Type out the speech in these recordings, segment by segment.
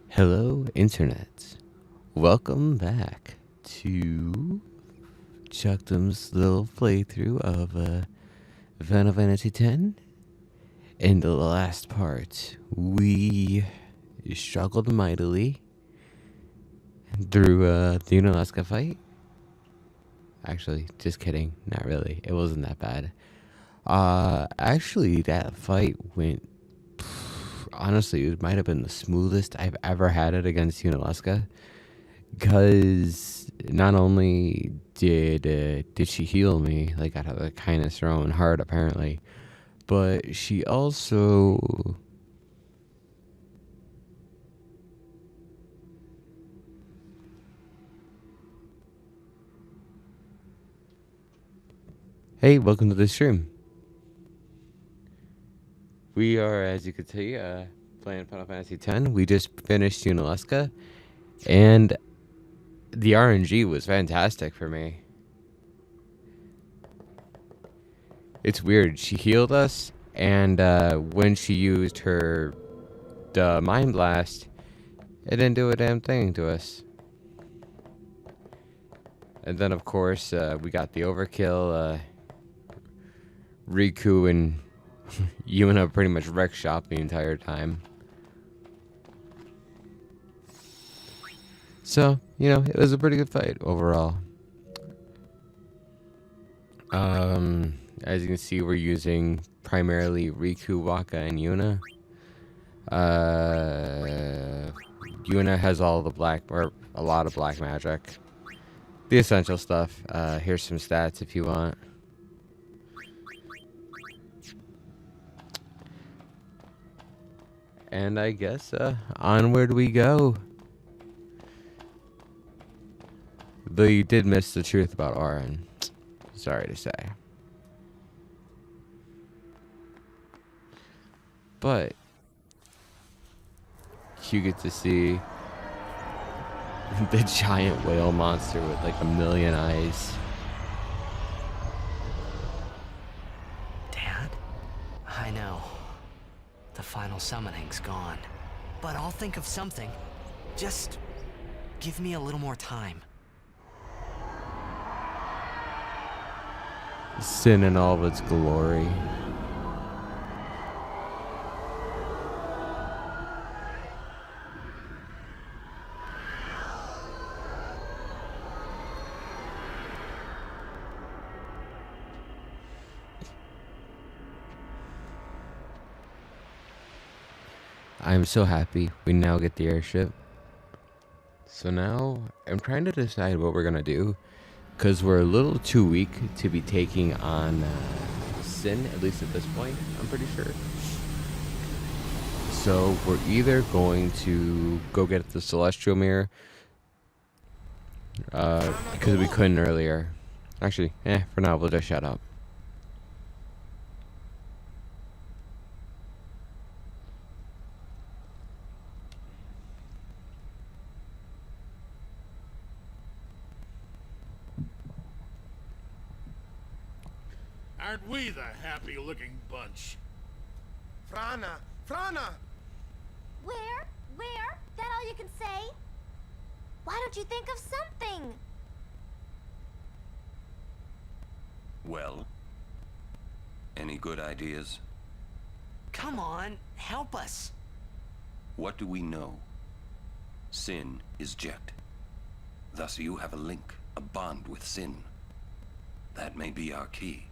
Hello, Internet. Welcome back to Chuckdum's little playthrough of Final Fantasy X. In the last part, we struggled mightily through the Unalaska fight. Actually, just kidding. Not really. It wasn't that bad. Actually, that fight went... Honestly, it might have been the smoothest I've ever had it against Unalaska. Because not only did she heal me, like out of the kindness of her own heart, apparently, but she also... Hey, welcome to the stream. We are, as you can see, playing Final Fantasy X. We just finished Unalaska, and the RNG was fantastic for me. It's weird. She healed us, and when she used her Mind Blast, it didn't do a damn thing to us. And then, of course, we got the overkill. Riku and Yuna pretty much wreck shop the entire time. So, you know, it was a pretty good fight overall. As you can see, we're using primarily Riku, Waka, and Yuna. Yuna has all the black, or a lot of black magic. The essential stuff. Here's some stats if you want. And I guess, onward we go. Though you did miss the truth about Auron. Sorry to say. But you get to see the giant whale monster with like a million eyes. Dad? I know. The final summoning's gone. But I'll think of something. Just give me a little more time. Sin in all of its glory. I'm so happy we now get the airship. So now I'm trying to decide what we're gonna do, because we're a little too weak to be taking on Sin, at least at this point, I'm pretty sure. So we're either going to go get the Celestial Mirror, because we couldn't earlier. Actually, for now we'll just shut up. Aren't we the happy-looking bunch? Frana! Frana! Where? That all you can say? Why don't you think of something? Well, any good ideas? Come on, help us. What do we know? Sin is Jecht. Thus you have a link, a bond with Sin. That may be our key.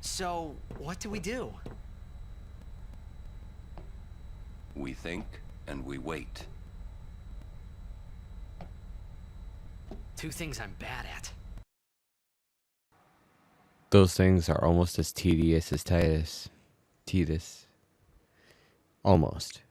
So, what do we do? We think and we wait. Two things I'm bad at. Those things are almost as tedious as Titus. Almost.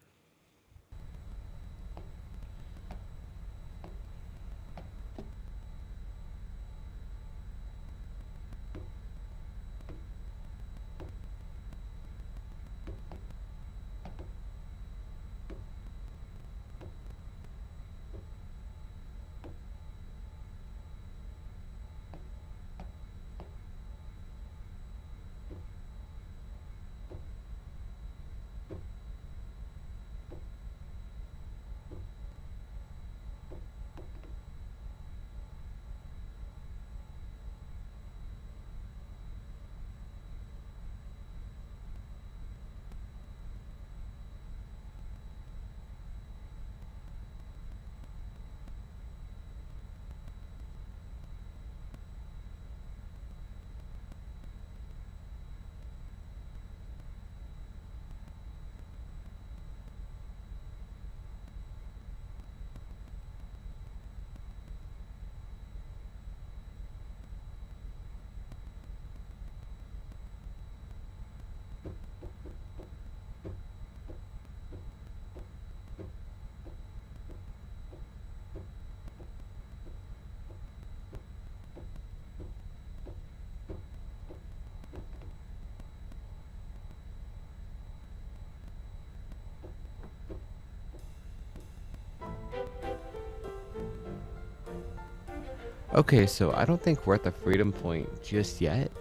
Okay, so I don't think we're at the freedom point just yet.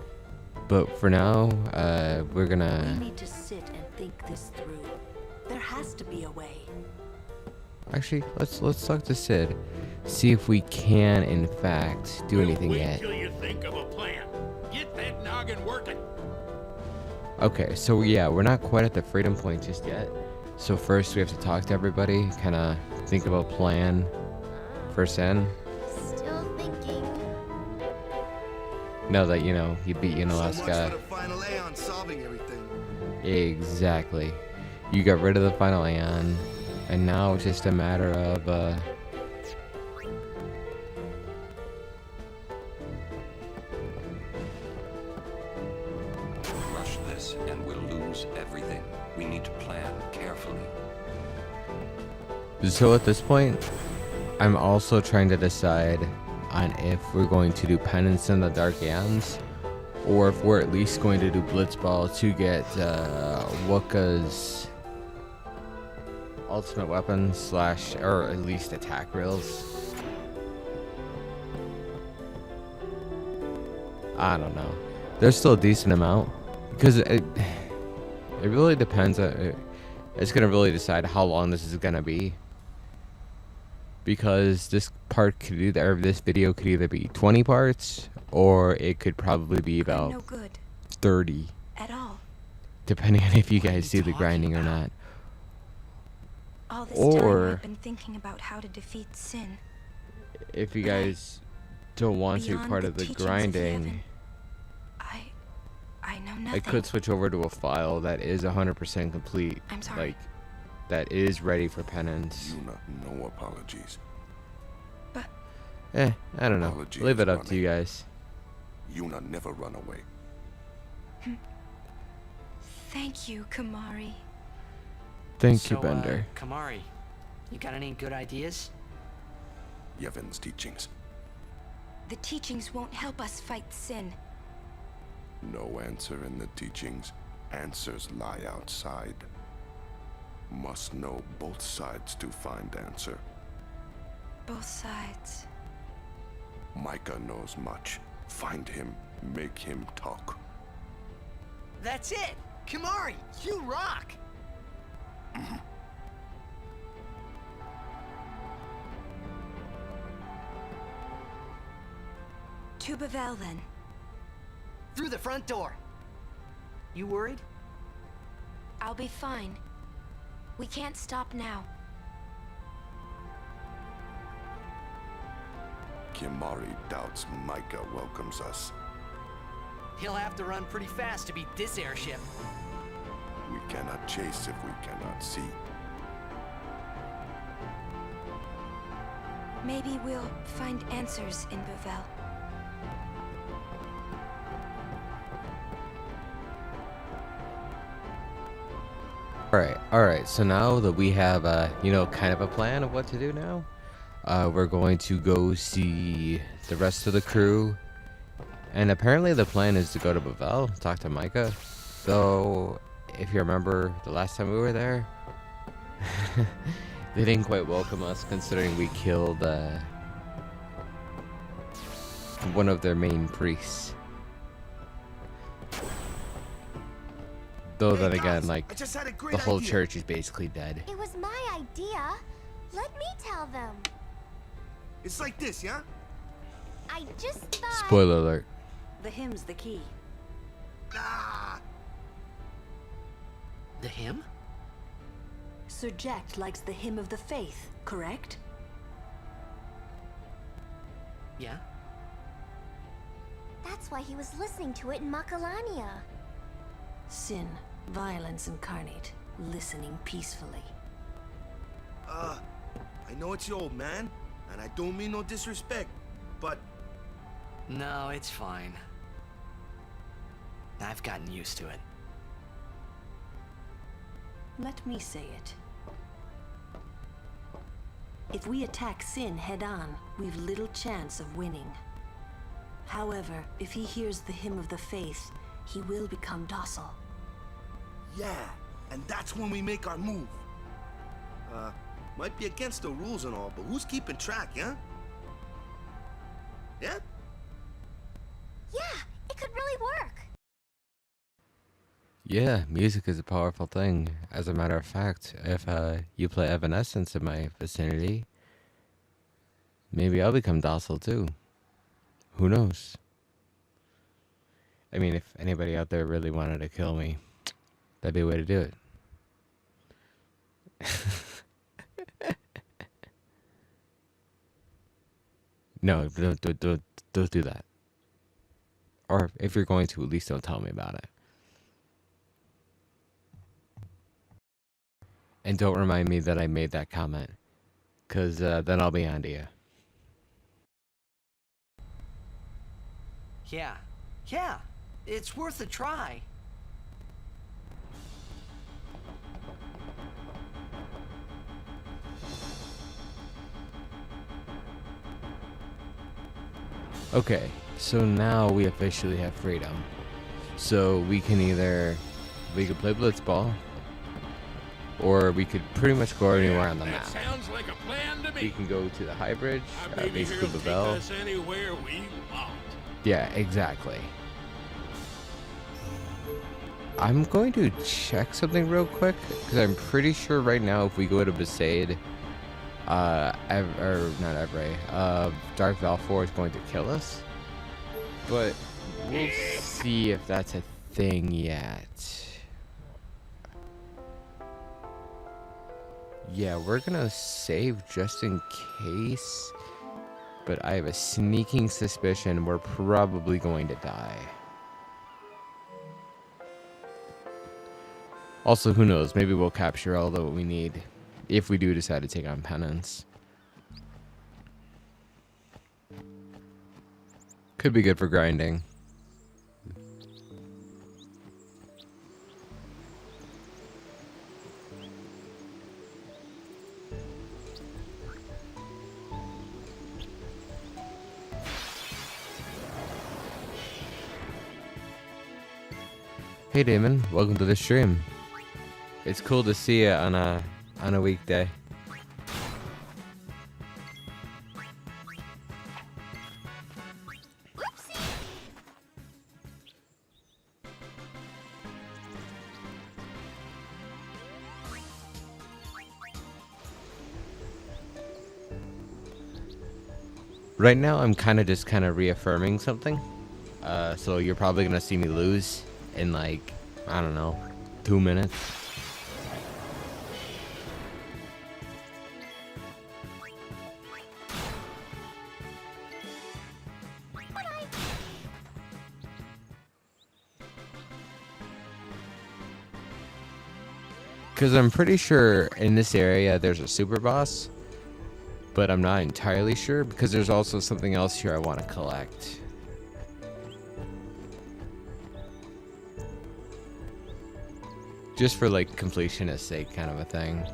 But for now, we're We gonna... need to sit and think this through. There has to be a way. Actually, let's talk to Sid. See if we can, in fact, do anything Wait yet. till you think of a plan. Get that noggin working. Okay, so yeah, we're not quite at the freedom point just yet. So first we have to talk to everybody, kind of think of a plan for Sin. Still thinking. Now that, you know, he beat So much Unalaska. for the final A on solving everything. Exactly. You got rid of the final Aeon, and now it's just a matter of, Rush this and we'll lose everything. We need to plan carefully. So at this point, I'm also trying to decide on if we're going to do Penance in the Dark Aeons, or if we're at least going to do Blitzball to get Wooka's ultimate weapon slash, or at least attack rails. I don't know. There's still a decent amount because it really depends. It's gonna really decide how long this is gonna be. Because this part could either, or this video could either be 20 parts, or it could probably be I'm about no good 30, at all. depending on if you What are guys you see the talking grinding or about? not. All this Or- time I've been thinking about how to defeat Sin. If you guys don't want to be Beyond part the of the teachings of grinding, Yevon, I know I nothing. could switch over to a file that is 100% complete. I'm sorry. Like, that is ready for penance. Yuna, no apologies. But I don't know. Apologies, Leave it up to Ronnie. you guys. Yuna never run away. thank you, Kamari. Thank you, So, Bender. Kamari, you got any good ideas? Yevon's teachings. The teachings won't help us fight Sin. No answer in the teachings. Answers lie outside. Must know both sides to find answer. Both sides. Micah knows much. Find him. Make him talk. That's it! Kamari, you rock! To Bavel, then. Through the front door. You worried? I'll be fine. We can't stop now. Kimari doubts Micah welcomes us. He'll have to run pretty fast to beat this airship. We cannot chase if we cannot see. Maybe we'll find answers in Bavel. Alright, so now that we have, you know, kind of a plan of what to do now, we're going to go see the rest of the crew. And apparently the plan is to go to Bavel, talk to Micah. So, if you remember the last time we were there, they didn't quite welcome us considering we killed, one of their main priests. Though Hey, then again, guys, like, I just had a great the whole idea. church is basically dead. It was my idea. Let me tell them. It's like this, yeah? I just thought. Spoiler alert. The hymn's the key. Ah, The hymn? Sir Jack likes the hymn of the faith, correct? Yeah? That's why he was listening to it in Makalania. Sin, violence incarnate, listening peacefully. I know it's your old man, and I don't mean no disrespect, but No, it's fine. I've gotten used to it. Let me say it. If we attack Sin head-on, we've little chance of winning. However, if he hears the hymn of the faith, he will become docile. yeah, and that's when we make our move. Might be against the rules and all, but who's keeping track, yeah? Yeah? Yeah, it could really work. Yeah, music is a powerful thing. As a matter of fact, if you play Evanescence in my vicinity, maybe I'll become docile too. Who knows? I mean, if anybody out there really wanted to kill me, that'd be a way to do it. No, don't do that. Or if you're going to, at least don't tell me about it. And don't remind me that I made that comment, because then I'll be onto you. Yeah, it's worth a try. Okay, so now we officially have freedom. So we can could play Blitzball, or we could pretty much go anywhere on the That map. sounds like a plan to We me. can go to the High Bridge, Our baby base here Cuba will take Bell. us anywhere we want. Yeah, exactly. I'm going to check something real quick, because I'm pretty sure right now if we go to Besaid, Dark Valfor is going to kill us. But we'll see if that's a thing yet. Yeah, we're gonna save just in case. But I have a sneaking suspicion we're probably going to die. Also, who knows? Maybe we'll capture all that we need if we do decide to take on Penance. Could be good for grinding. Hey Damon, welcome to the stream. It's cool to see you on a weekday. Oopsie! Right now, I'm kind of reaffirming something. So you're probably gonna see me lose in like, I don't know, 2 minutes. Because I'm pretty sure in this area there's a super boss, but I'm not entirely sure because there's also something else here I want to collect. Just for like completionist sake kind of a thing.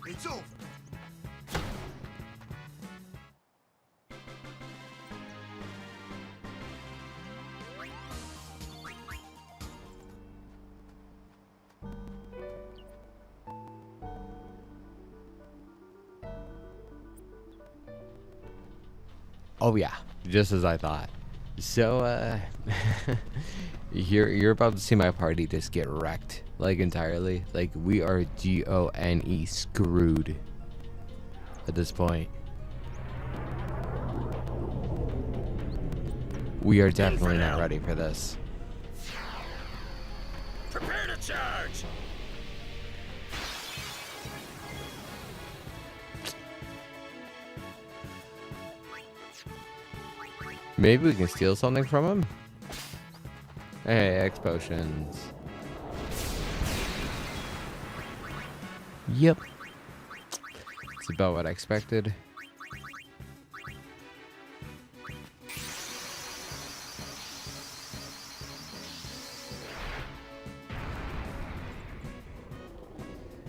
It's over. Oh yeah, just as I thought. So you're about to see my party just get wrecked, like entirely. Like we are GONE screwed at this point. We are definitely not ready for this. Prepare to charge! Maybe we can steal something from him? Hey, X potions. Yep. It's about what I expected.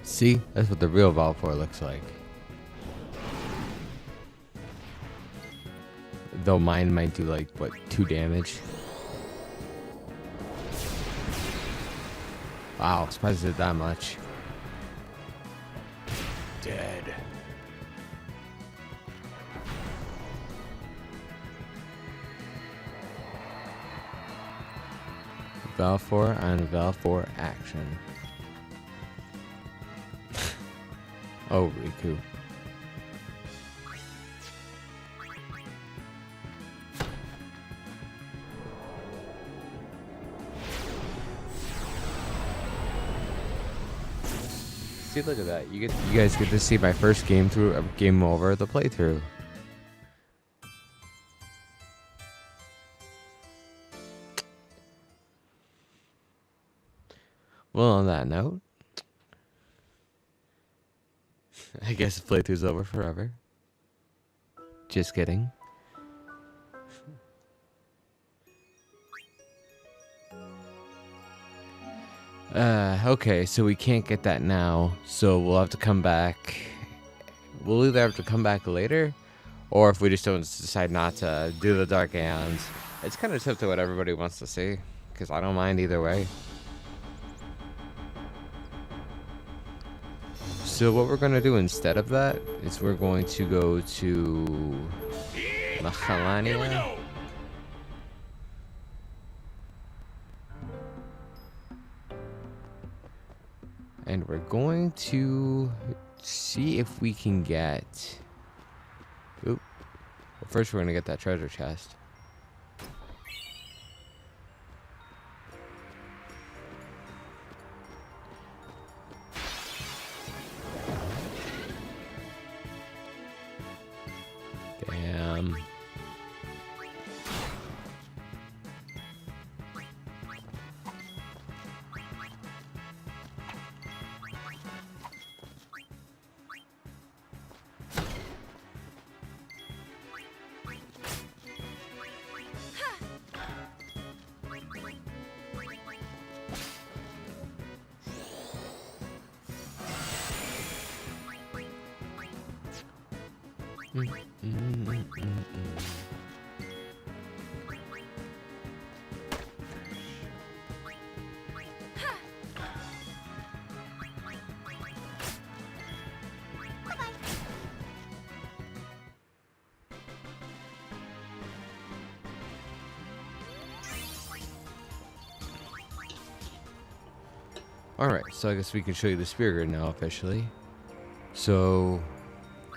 See? That's what the real Valfor looks like. Though mine might do like, what, 2 damage? Wow, surprised it did that much. Dead. Valfor and Valfor action. Oh, Riku. See, look at that. You guys get to see my first game over the playthrough. Well, on that note, I guess the playthrough's over forever. Just kidding. Okay, so we can't get that now, so we'll have to come back. We'll either have to come back later, or if we just don't decide not to do the Dark Aeons. It's kind of up to what everybody wants to see, because I don't mind either way. So what we're going to do instead of that is we're going to go to Mahalania. And we're going to see if we can get... Oop. Well, first we're going to get that treasure chest. Damn. Alright, so I guess we can show you the Spirit Grid now officially. So,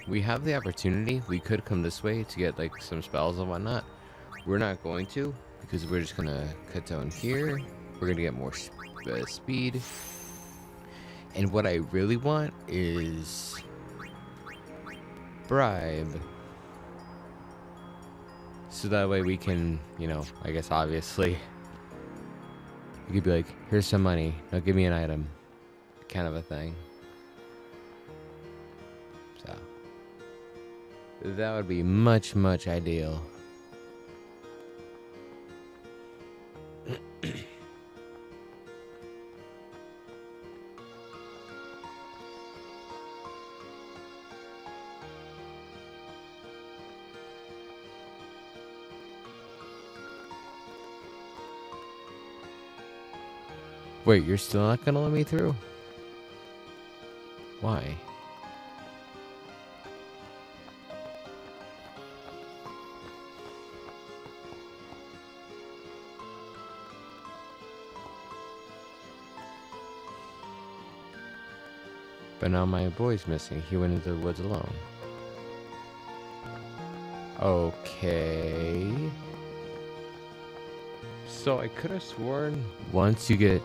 we have the opportunity. We could come this way to get like some spells and whatnot. We're not going to, because we're just going to cut down here. We're going to get more speed. And what I really want is Bribe. So that way we can, you know, I guess obviously... You could be like, here's some money, now give me an item. Kind of a thing. So. That would be much, much ideal. Wait, you're still not gonna let me through? Why? But now my boy's missing. He went into the woods alone. Okay. So I could have sworn once you get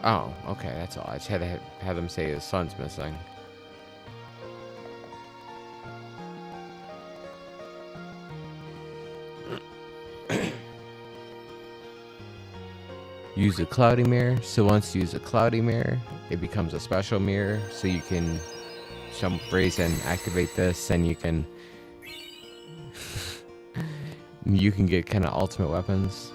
Oh, okay, that's all. I just had to have them say his son's missing. Use a cloudy mirror. So once you use a cloudy mirror, it becomes a special mirror. So you can some phrase and activate this, and you can get kind of ultimate weapons.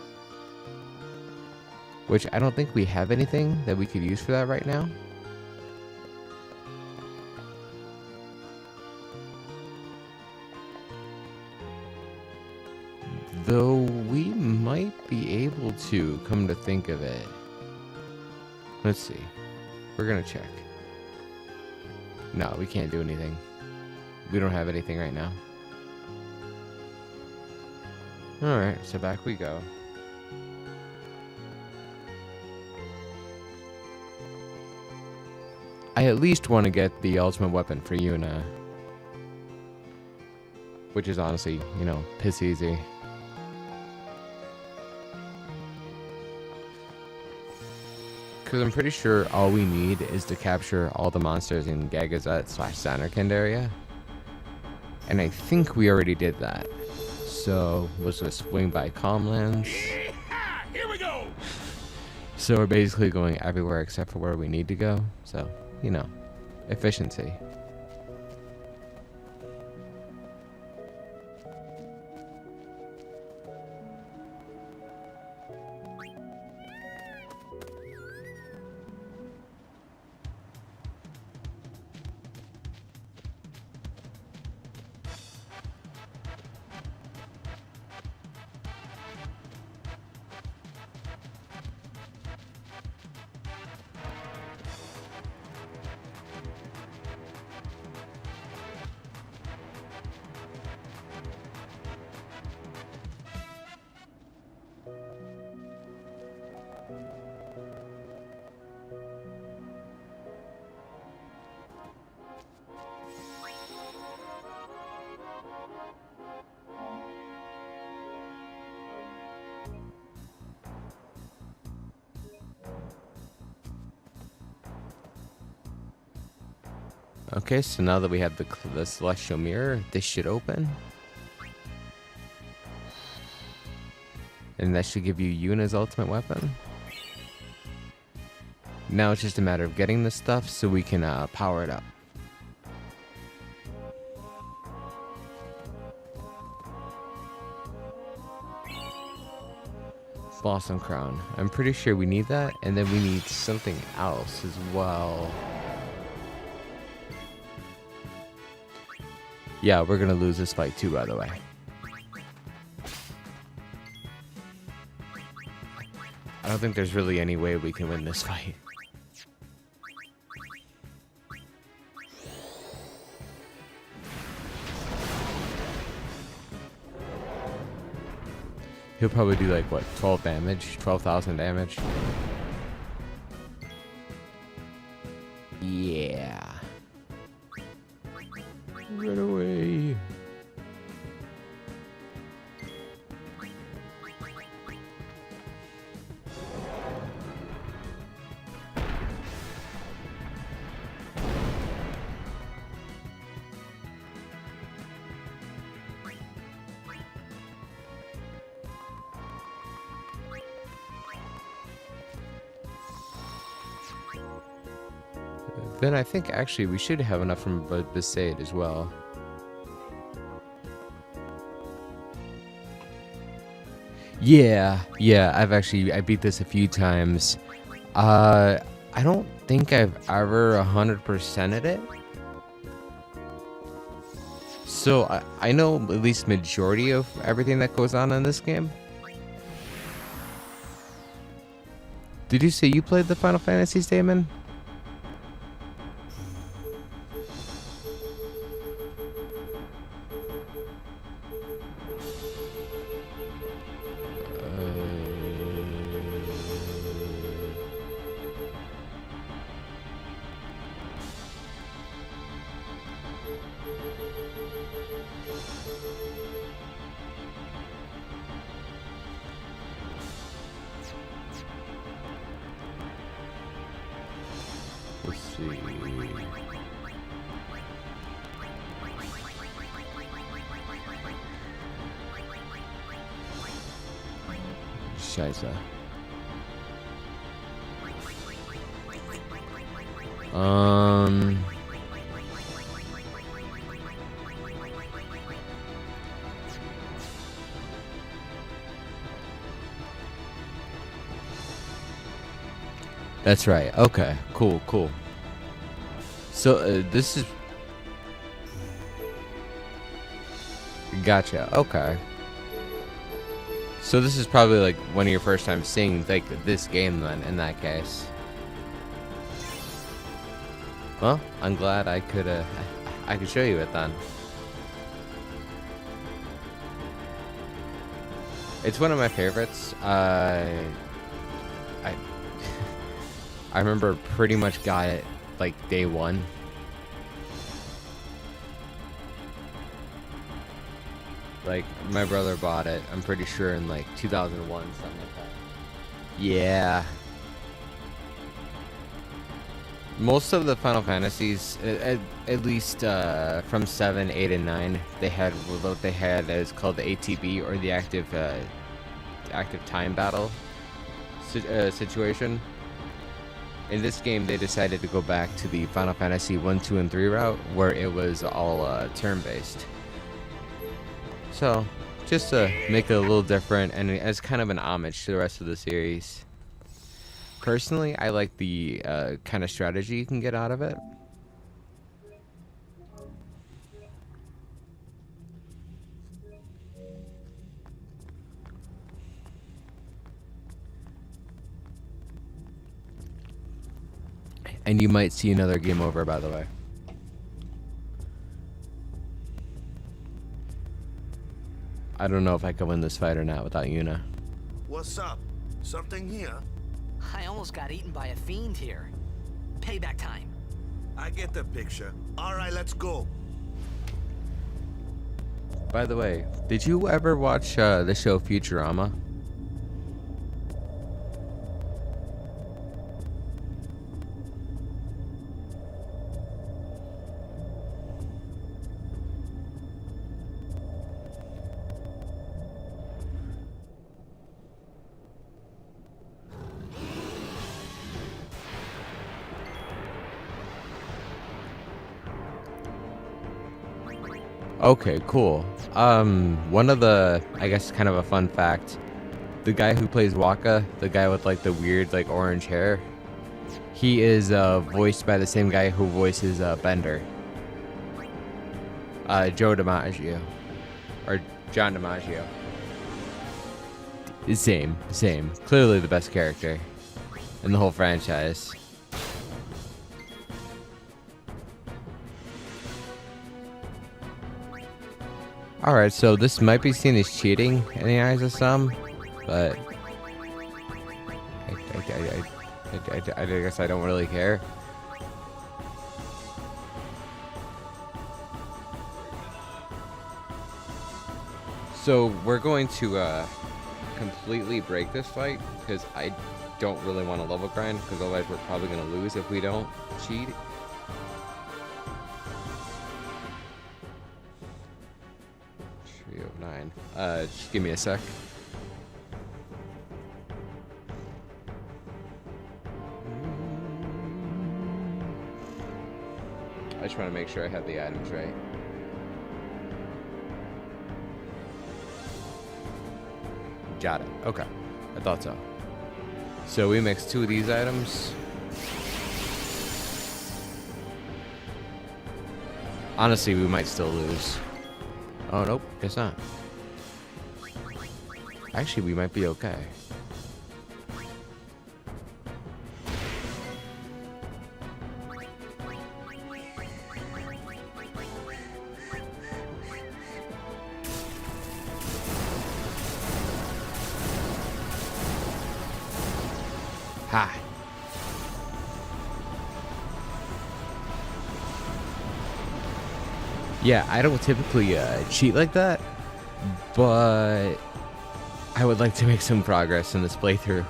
Which I don't think we have anything that we could use for that right now. Though we might be able to, come to think of it. Let's see. We're gonna check. No, we can't do anything. We don't have anything right now. Alright, so back we go. I at least want to get the ultimate weapon for Yuna. Which is honestly, you know, piss easy. Because I'm pretty sure all we need is to capture all the monsters in Gagazet/Zanarkand area. And I think we already did that. So, let's just swing by Calmlands. Here we go! So we're basically going everywhere except for where we need to go. So, you know, efficiency. Okay, so now that we have the celestial mirror, this should open. And that should give you Yuna's ultimate weapon. Now it's just a matter of getting the stuff so we can power it up. Blossom Crown. I'm pretty sure we need that, and then we need something else as well. Yeah, we're gonna lose this fight too, by the way. I don't think there's really any way we can win this fight. He'll probably do like, what, 12 damage? 12,000 damage? Yeah. Run away. Then I think actually we should have enough from Besaid as well. Yeah, I beat this a few times. I don't think I've ever 100%ed it. So I know at least majority of everything that goes on in this game. Did you say you played the Final Fantasy, Damon? see. Scheiße. That's right. Okay. Cool. Cool. So this is. Gotcha. Okay. So this is probably like one of your first times seeing like this game then. In that case. Well, I'm glad I could show you it then. It's one of my favorites. I remember pretty much got it like day one. Like my brother bought it, I'm pretty sure in like 2001, something like that. Yeah. Most of the Final Fantasies, at least from 7, 8, and 9, they had what they had is called the ATB, or the active time battle situation. In this game, they decided to go back to the Final Fantasy 1, 2, and 3 route, where it was all turn-based. So, just to make it a little different, and as kind of an homage to the rest of the series. Personally, I like the kind of strategy you can get out of it. And you might see another game over, by the way. I don't know if I can win this fight or not without Yuna. What's up? Something here? I almost got eaten by a fiend here. Payback time. I get the picture. All right, let's go. By the way, did you ever watch the show Futurama? Okay, cool. One of the, I guess, kind of a fun fact, the guy who plays Wakka, the guy with like the weird like orange hair, he is voiced by the same guy who voices Bender. Joe DiMaggio, or John DiMaggio. Same. Clearly the best character in the whole franchise. Alright, so this might be seen as cheating in the eyes of some, but I guess I don't really care. So we're going to completely break this fight, because I don't really want to level grind, because otherwise we're probably going to lose if we don't cheat. Just give me a sec. I just want to make sure I have the items right. Got it. Okay. I thought so. So we mix 2 of these items. Honestly, we might still lose. Oh, nope. Guess not. Actually, we might be okay. Ha! Yeah, I don't typically cheat like that, but I would like to make some progress in this playthrough.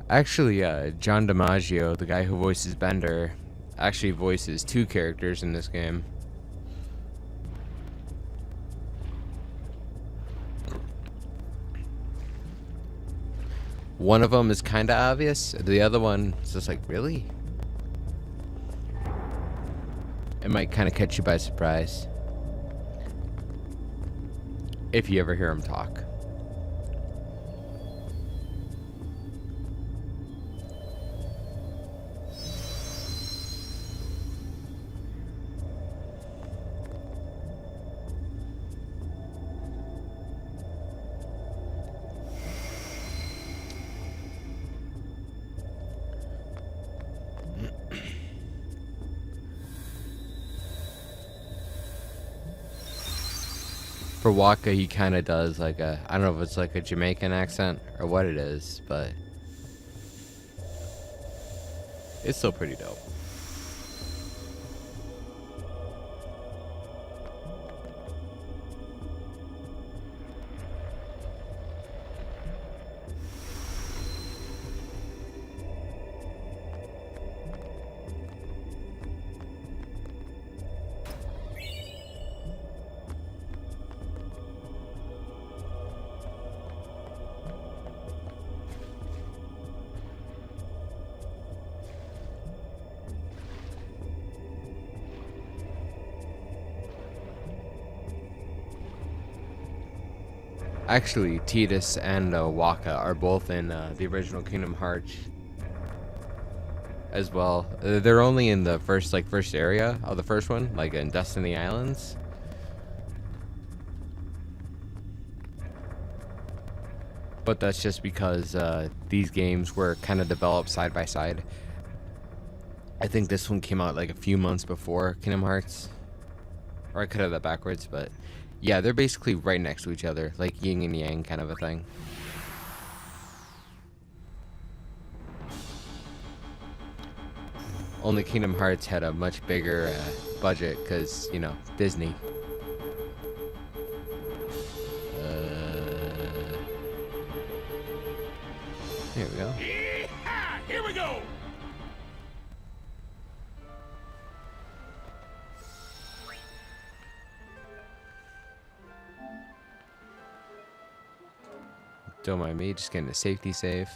Actually, John DiMaggio, the guy who voices Bender, actually voices two characters in this game. One of them is kind of obvious. The other one is just like, really? It might kind of catch you by surprise if you ever hear him talk. For Waka, he kind of does like a, I don't know if it's like a Jamaican accent or what it is, but it's still pretty dope. Actually, Tidus and Waka are both in the original Kingdom Hearts as well. They're only in the first area of the first one, like in Destiny Islands. But that's just because these games were kind of developed side by side. I think this one came out like a few months before Kingdom Hearts. Or I could have that backwards, but yeah, they're basically right next to each other, like yin and yang kind of a thing. Only Kingdom Hearts had a much bigger budget because, you know, Disney. Here we go. Yeehaw! Here we go! Don't mind me, just getting a safety save.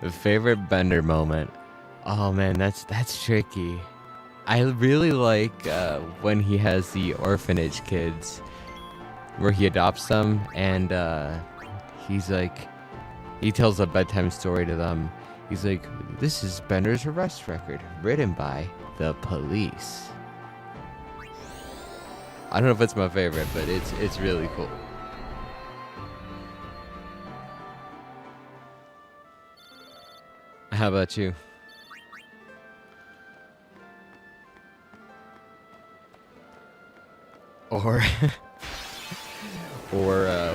Favorite Bender moment. Oh man, that's tricky. I really like when he has the orphanage kids, where he adopts them, and he's like, he tells a bedtime story to them. He's like, "This is Bender's arrest record, written by the police." I don't know if it's my favorite, but it's really cool. How about you? Or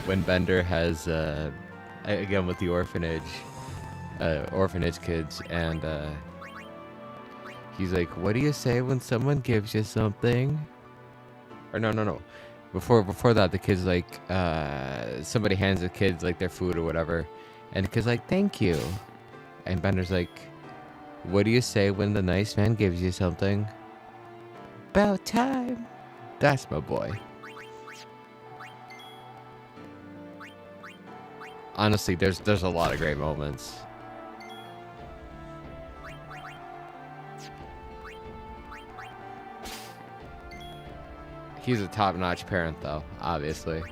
when Bender has again with the orphanage kids, and he's like, "What do you say when someone gives you something?" Or no. Before that, the kid's like, somebody hands the kids like their food or whatever, and the kid's like, "Thank you." And Bender's like, "What do you say when the nice man gives you something?" "About time." That's my boy. Honestly, there's a lot of great moments. He's a top-notch parent, though, obviously.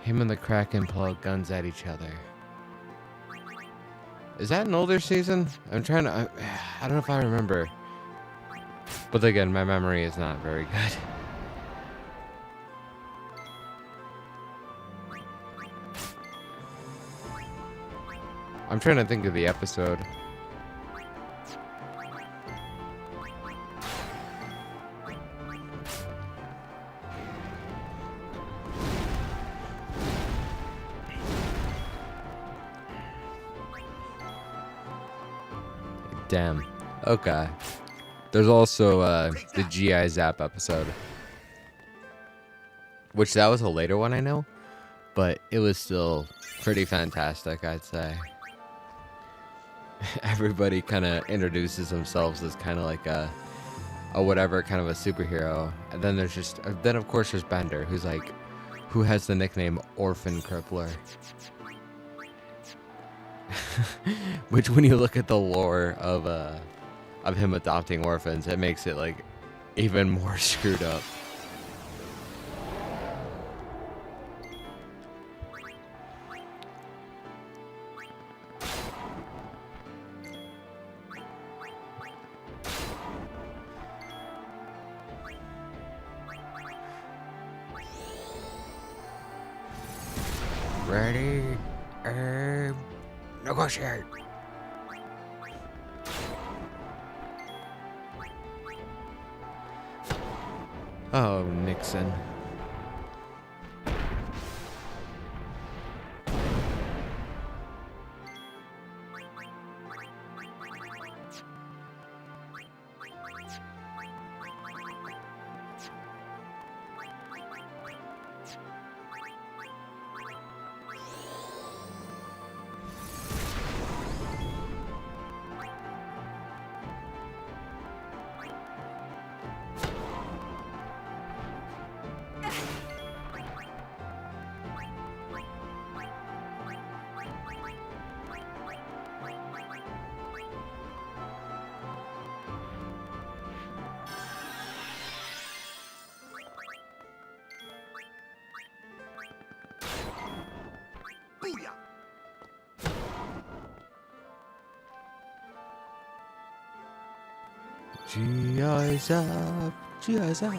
Him and the Kraken pull out guns at each other. Is that an older season? I'm trying to... I don't know if I remember. But again, my memory is not very good. I'm trying to think of the episode. Damn. Okay. There's also the GI Zap episode. Which that was a later one, I know. But it was still pretty fantastic, I'd say. Everybody kind of introduces themselves as kind of like a whatever kind of a superhero. And then there's just... Then, of course, there's Bender, who's like... Who has the nickname Orphan Crippler. Which, when you look at the lore of him adopting orphans, it makes it like even more screwed up. Ready? Negotiate. Oh, Nixon. GI's up, GI's up.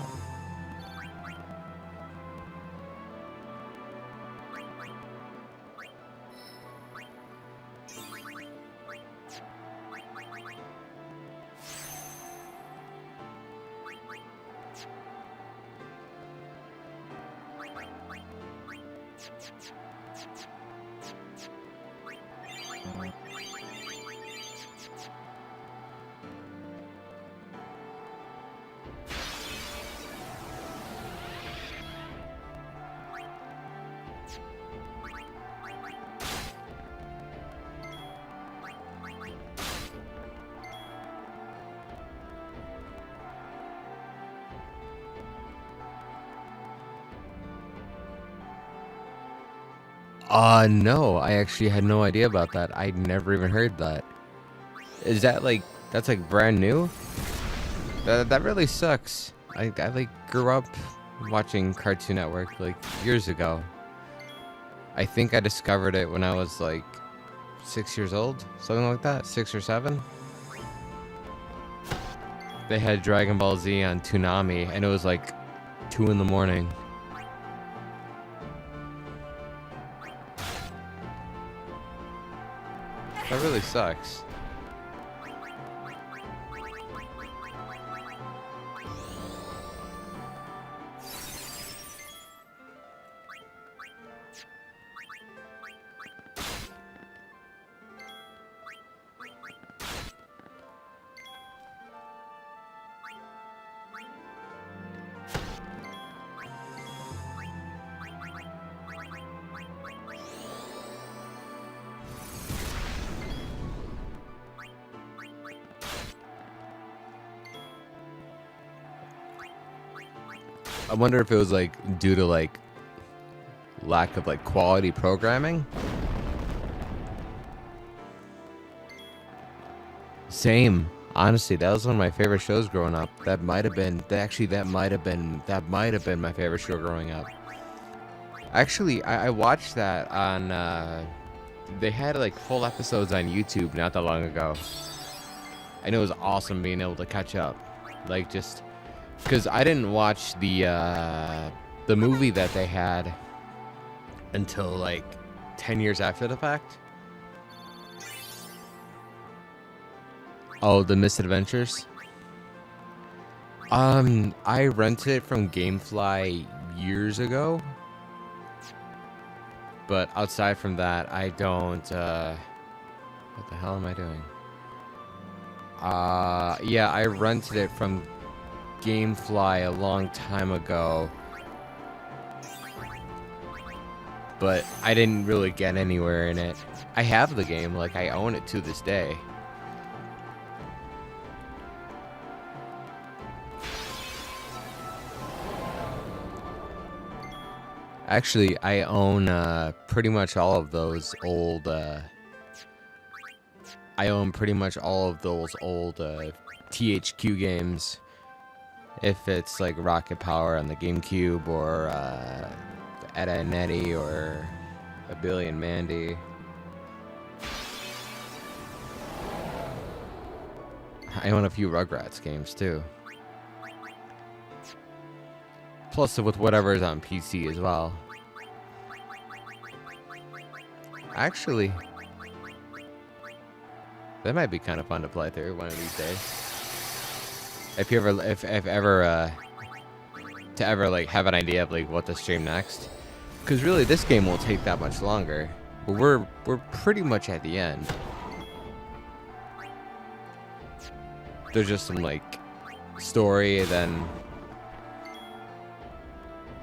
No, I actually had no idea about that. I never even heard that. Is that like, that's like brand new? That really sucks. I like grew up watching Cartoon Network like years ago. I think I discovered it when I was like 6 years old, something like that, 6 or 7. They had Dragon Ball Z on Toonami, and it was like 2 in the morning. That really sucks. I wonder if it was like due to like lack of like quality programming. Same. Honestly, that was one of my favorite shows growing up. That might have been my favorite show growing up. Actually, I watched that on they had like full episodes on YouTube not that long ago. And it was awesome being able to catch up. Like just because I didn't watch the movie that they had until like 10 years after the fact. Oh, the Misadventures. I rented it from GameFly years ago. But outside from that, I don't, what the hell am I doing? Yeah, I rented it from GameFly a long time ago. But I didn't really get anywhere in it. I have the game, like I own it to this day. Actually, I own pretty much all of those old. I own pretty much all of those old THQ games. If it's like Rocket Power on the GameCube, or Ed, Edd n Eddy, or A Billy and Mandy. I own a few Rugrats games too. Plus with whatever is on PC as well. Actually, that might be kind of fun to play through one of these days. If you ever, if ever, to ever like have an idea of like what to stream next, because really this game won't take that much longer. But we're pretty much at the end. There's just some like story, and then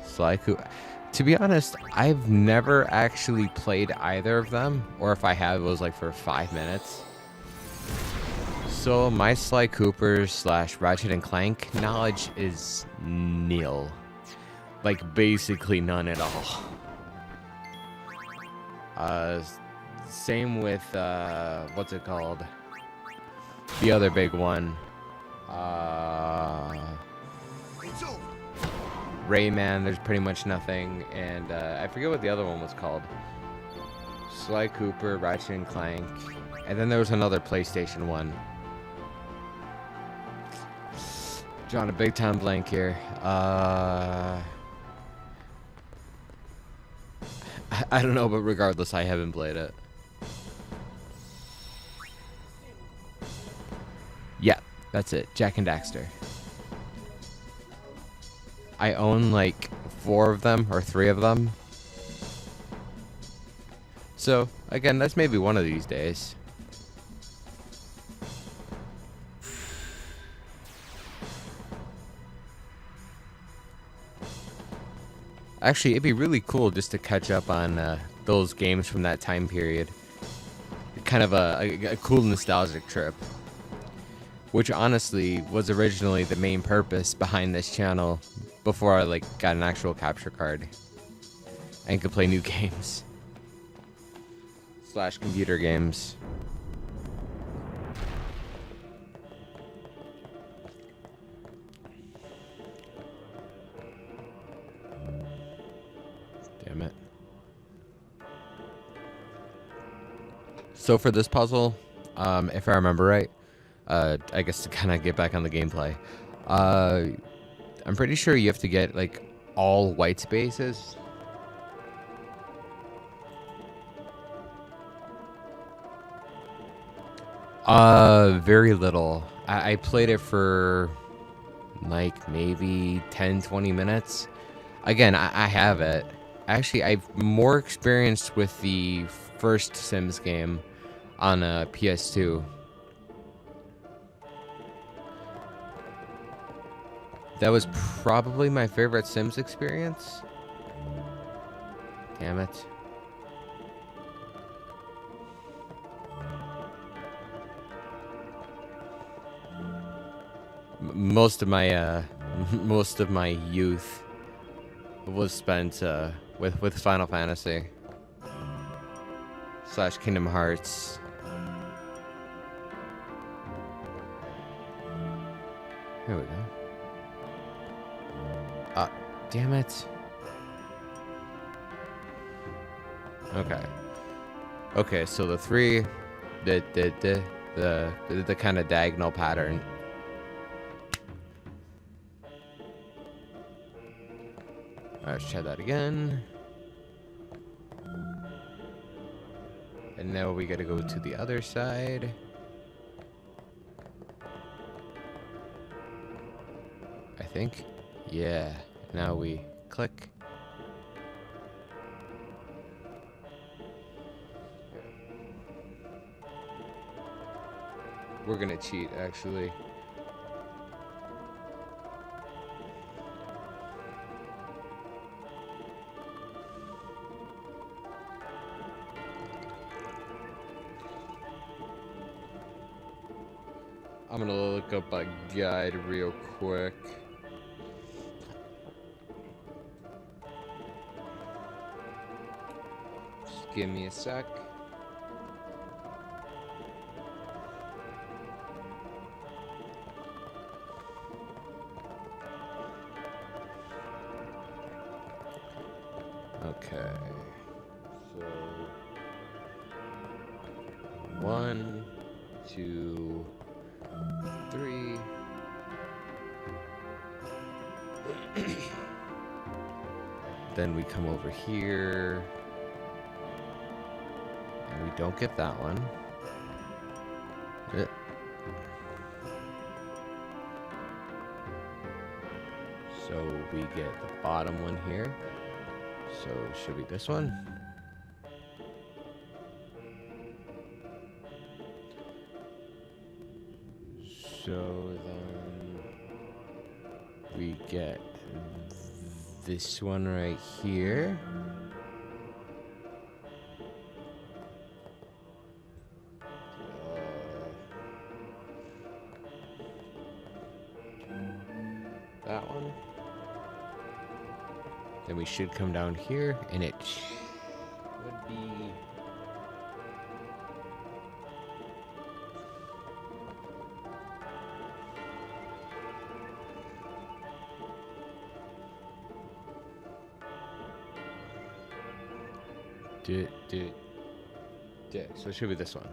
Sly Cooper. To be honest, I've never actually played either of them, or if I have, it was like for 5 minutes. So my Sly Cooper / Ratchet and Clank knowledge is nil. Like basically none at all. Same with what's it called? The other big one. Rayman, there's pretty much nothing, and I forget what the other one was called. Sly Cooper, Ratchet and Clank, and then there was another PlayStation one. Drawing a big time blank here. I don't know, but regardless, I haven't played it. Yeah, that's it. Jak and Daxter. I own like 4 of them or 3 of them. So, again, that's maybe one of these days. Actually, it'd be really cool just to catch up on those games from that time period. Kind of a cool nostalgic trip. Which honestly was originally the main purpose behind this channel before I like got an actual capture card and could play new games / computer games. Damn it. So for this puzzle, if I remember right, I guess to kind of get back on the gameplay, I'm pretty sure you have to get like all white spaces. Very little. I played it for like maybe 10-20 minutes. Again, I have it. Actually, I'm more experienced with the first Sims game on a PS2. That was probably my favorite Sims experience. Damn it. Most of my youth was spent with Final Fantasy / Kingdom Hearts. Here we go. Damn it. Okay. Okay, so the three, the kind of diagonal pattern. Alright, let's try that again. And now we gotta go to the other side. I think. Yeah. Now we click. We're gonna cheat, actually. I'm gonna look up a guide real quick. Just give me a sec. Okay. So 1, 2, 3. Then we come over here. And we don't get that one. So we get the bottom one here. So should be this one. So then we get this one right here. That one. Then we should come down here, and it would be... So it should be this one.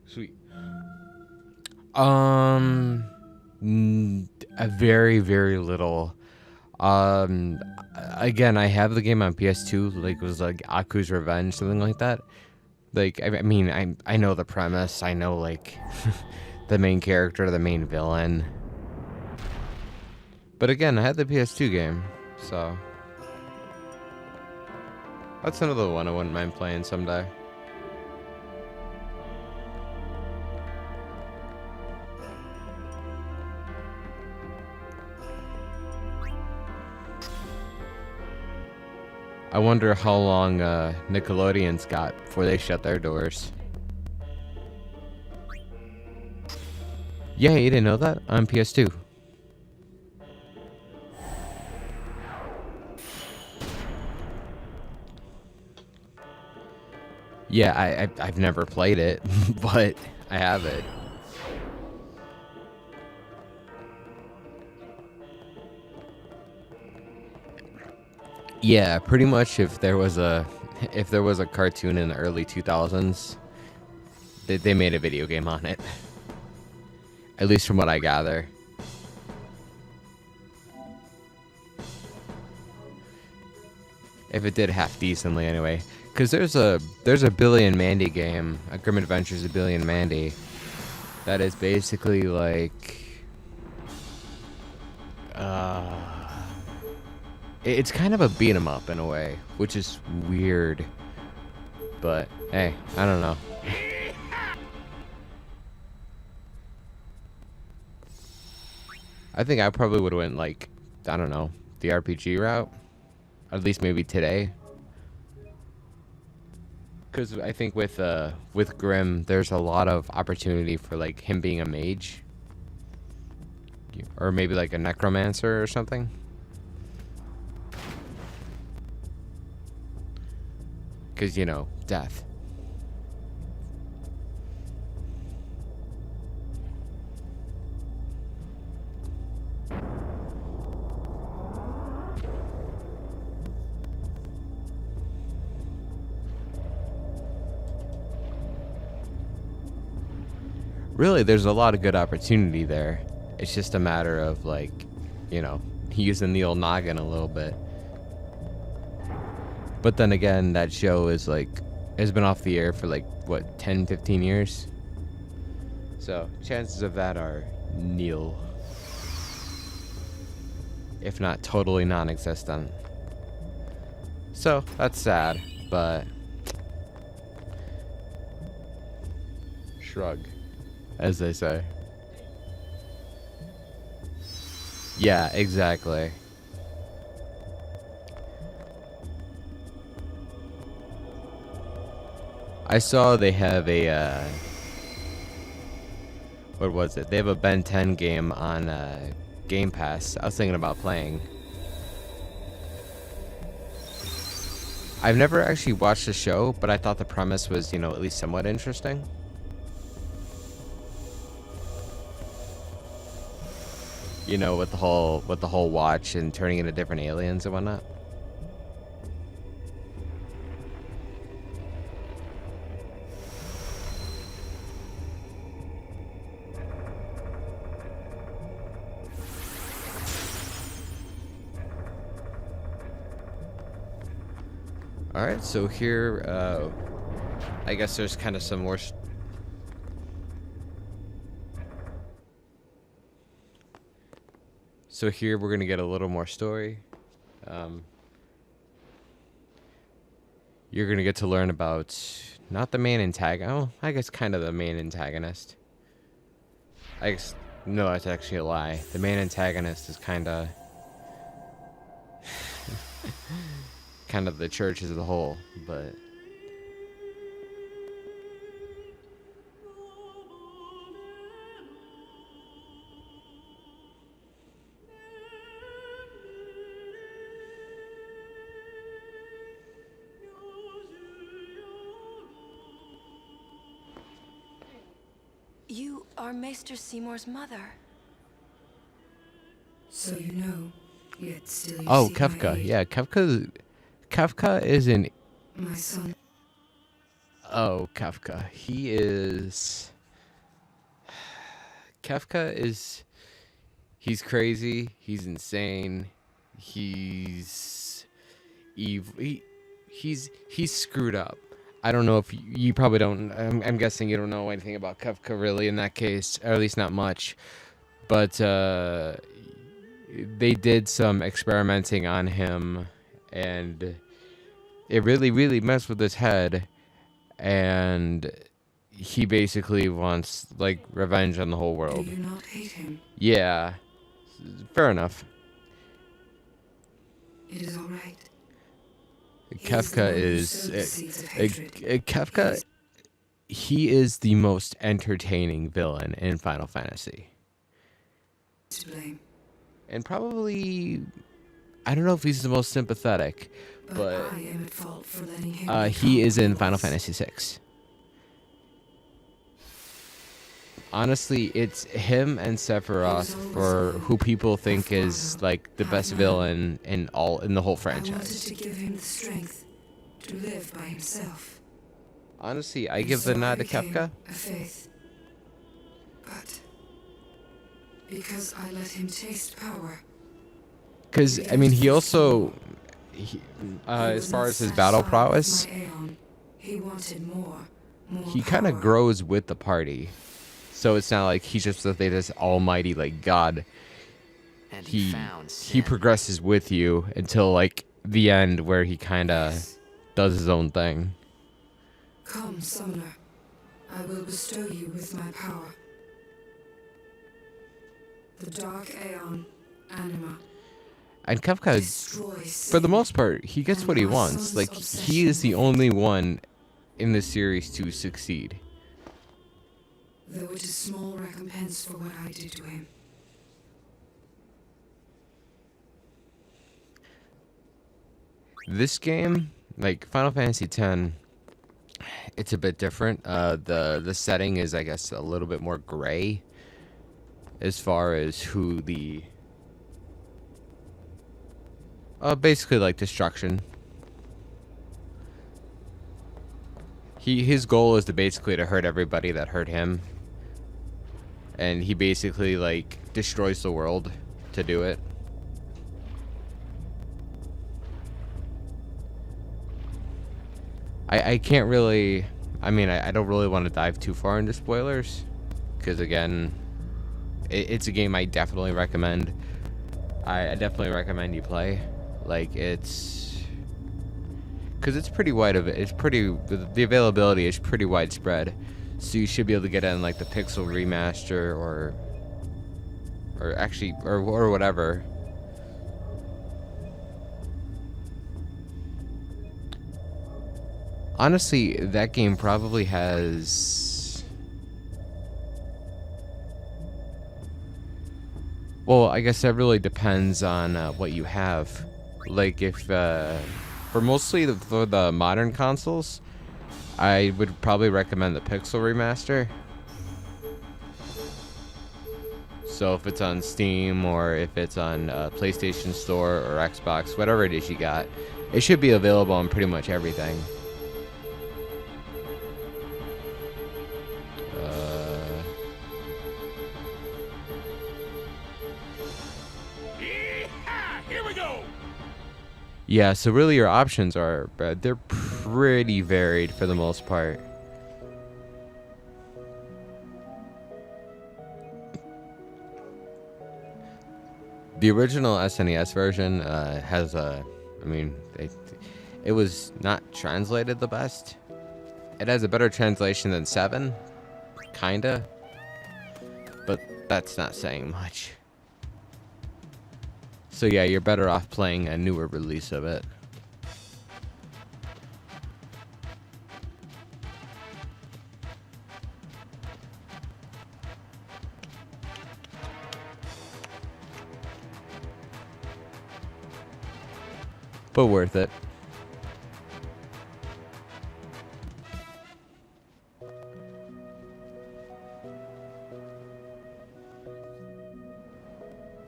Sweet. A very, very little. Again, I have the game on PS2. Like, it was like Aku's Revenge, something like that. Like, I mean, I know the premise. I know, like, the main character, the main villain. But again, I had the PS2 game, so that's another one I wouldn't mind playing someday. I wonder how long Nickelodeon's got before they shut their doors. Yeah, you didn't know that? On PS2. Yeah, I've never played it, but I have it. Yeah, pretty much if there was a cartoon in the early 2000s, they made a video game on it. At least from what I gather. If it did half decently anyway. Cause there's a Billy and Mandy game, a Grim Adventures of Billy and Mandy, that is basically like it's kind of a beat 'em up in a way, which is weird. But hey, I don't know. I think I probably would have went like, I don't know, the RPG route. At least maybe today. Because I think with Grim, there's a lot of opportunity for like him being a mage. or maybe like a necromancer or something. Because, you know, death. Really, there's a lot of good opportunity there. It's just a matter of, like, you know, using the old noggin a little bit. But then again, that show is like, has been off the air for like, what, 10, 15 years? So, chances of that are nil. If not totally non-existent. So, that's sad, but... shrug, as they say. Yeah, exactly. I saw they have a, what was it? They have a Ben 10 game on Game Pass. I was thinking about playing. I've never actually watched the show, but I thought the premise was, you know, at least somewhat interesting. You know, with the whole watch and turning into different aliens and whatnot. Alright, so here, I guess there's kind of some more... So here we're going to get a little more story. You're going to get to learn about, not the main antagonist, oh, I guess kind of the main antagonist. I guess, no, that's actually a lie. The main antagonist is kind of... kind of the church as a whole, but... You are Maester Seymour's mother. So you know, yet still you Oh, seek Kefka. my aid. Yeah, Kefka is an... My son. Oh, Kefka. He is... Kefka is... He's crazy. He's insane. He's... evil. He's screwed up. I don't know if you probably don't... I'm guessing you don't know anything about Kefka really in that case. Or at least not much. But, they did some experimenting on him. And it really, really messed with his head. And he basically wants, like, revenge on the whole world. Do you not hate him? Yeah. Fair enough. It is all right. Kefka is... He is the one who sowed the seeds of hatred. Kefka... He is the most entertaining villain in Final Fantasy. To blame. And probably... I don't know if he's the most sympathetic, but I am at fault for letting him he become is in what he Final was. Fantasy VI. Honestly, it's him and Sephiroth for who people think is like the best villain in the whole I wanted franchise. to give him the strength to live by himself. Honestly, I give the nod to Kefka. A faith. But because I let him taste power. Because, I mean, he also, as far as his battle prowess, He wanted more he kind of power. grows with the party. So it's not like he's just this almighty, like, god. And He found he Sin. progresses with you until, like, the end where he kind of does his own thing. Come, summoner. I will bestow you with my power. The Dark Aeon, Anima. And Kefka, Destroy for the sin. most part, he gets what he wants. Like, he is the only one in the series to succeed. Though it is small recompense for what I did to him. This game, like Final Fantasy X, it's a bit different. The setting is, I guess, a little bit more gray as far as who the basically like destruction. His goal is to basically to hurt everybody that hurt him, and he basically like destroys the world to do it. I can't really, I mean, I don't really want to dive too far into spoilers, because again, it's a game I definitely recommend. I definitely recommend you play. Like, it's, because it's pretty wide of it. It's pretty, the availability is pretty widespread, so you should be able to get it in like the Pixel remaster or actually, or whatever. Honestly, that game probably has... Well, I guess that really depends on what you have. Like, if... for mostly for the modern consoles, I would probably recommend the Pixel remaster. So if it's on Steam, or if it's on PlayStation Store or Xbox, whatever it is you got, it should be available on pretty much everything. Here we go! Yeah, so really your options are, they're pretty varied for the most part. The original SNES version has a, I mean, it was not translated the best. It has a better translation than 7, kinda, but that's not saying much. So yeah, you're better off playing a newer release of it. But worth it.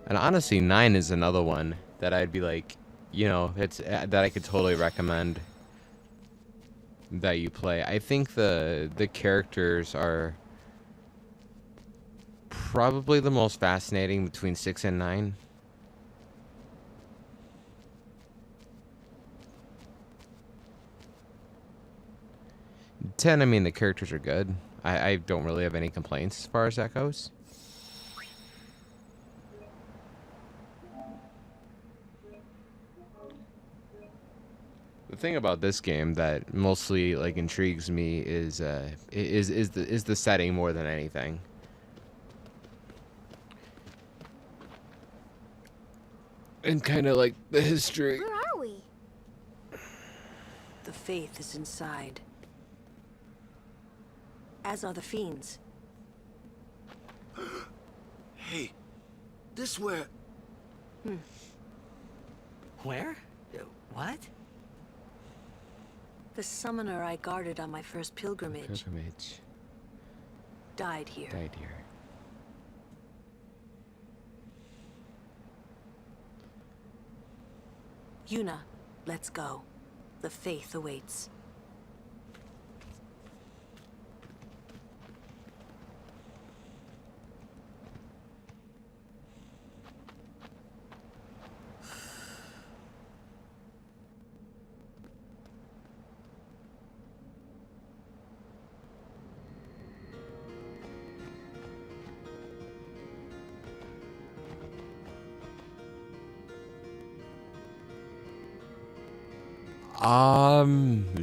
And honestly, 9 is another one that I'd be like, you know, it's that I could totally recommend that you play. I think the characters are probably the most fascinating between 6 and 9. 10, I mean, the characters are good. I don't really have any complaints as far as that goes. The thing about this game that mostly like intrigues me is the setting more than anything. And kind of like the history. Where are we? The faith is inside. As are the fiends. Hey, this where... Where? What? The summoner I guarded on my first pilgrimage died here. Yuna, let's go. The faith awaits.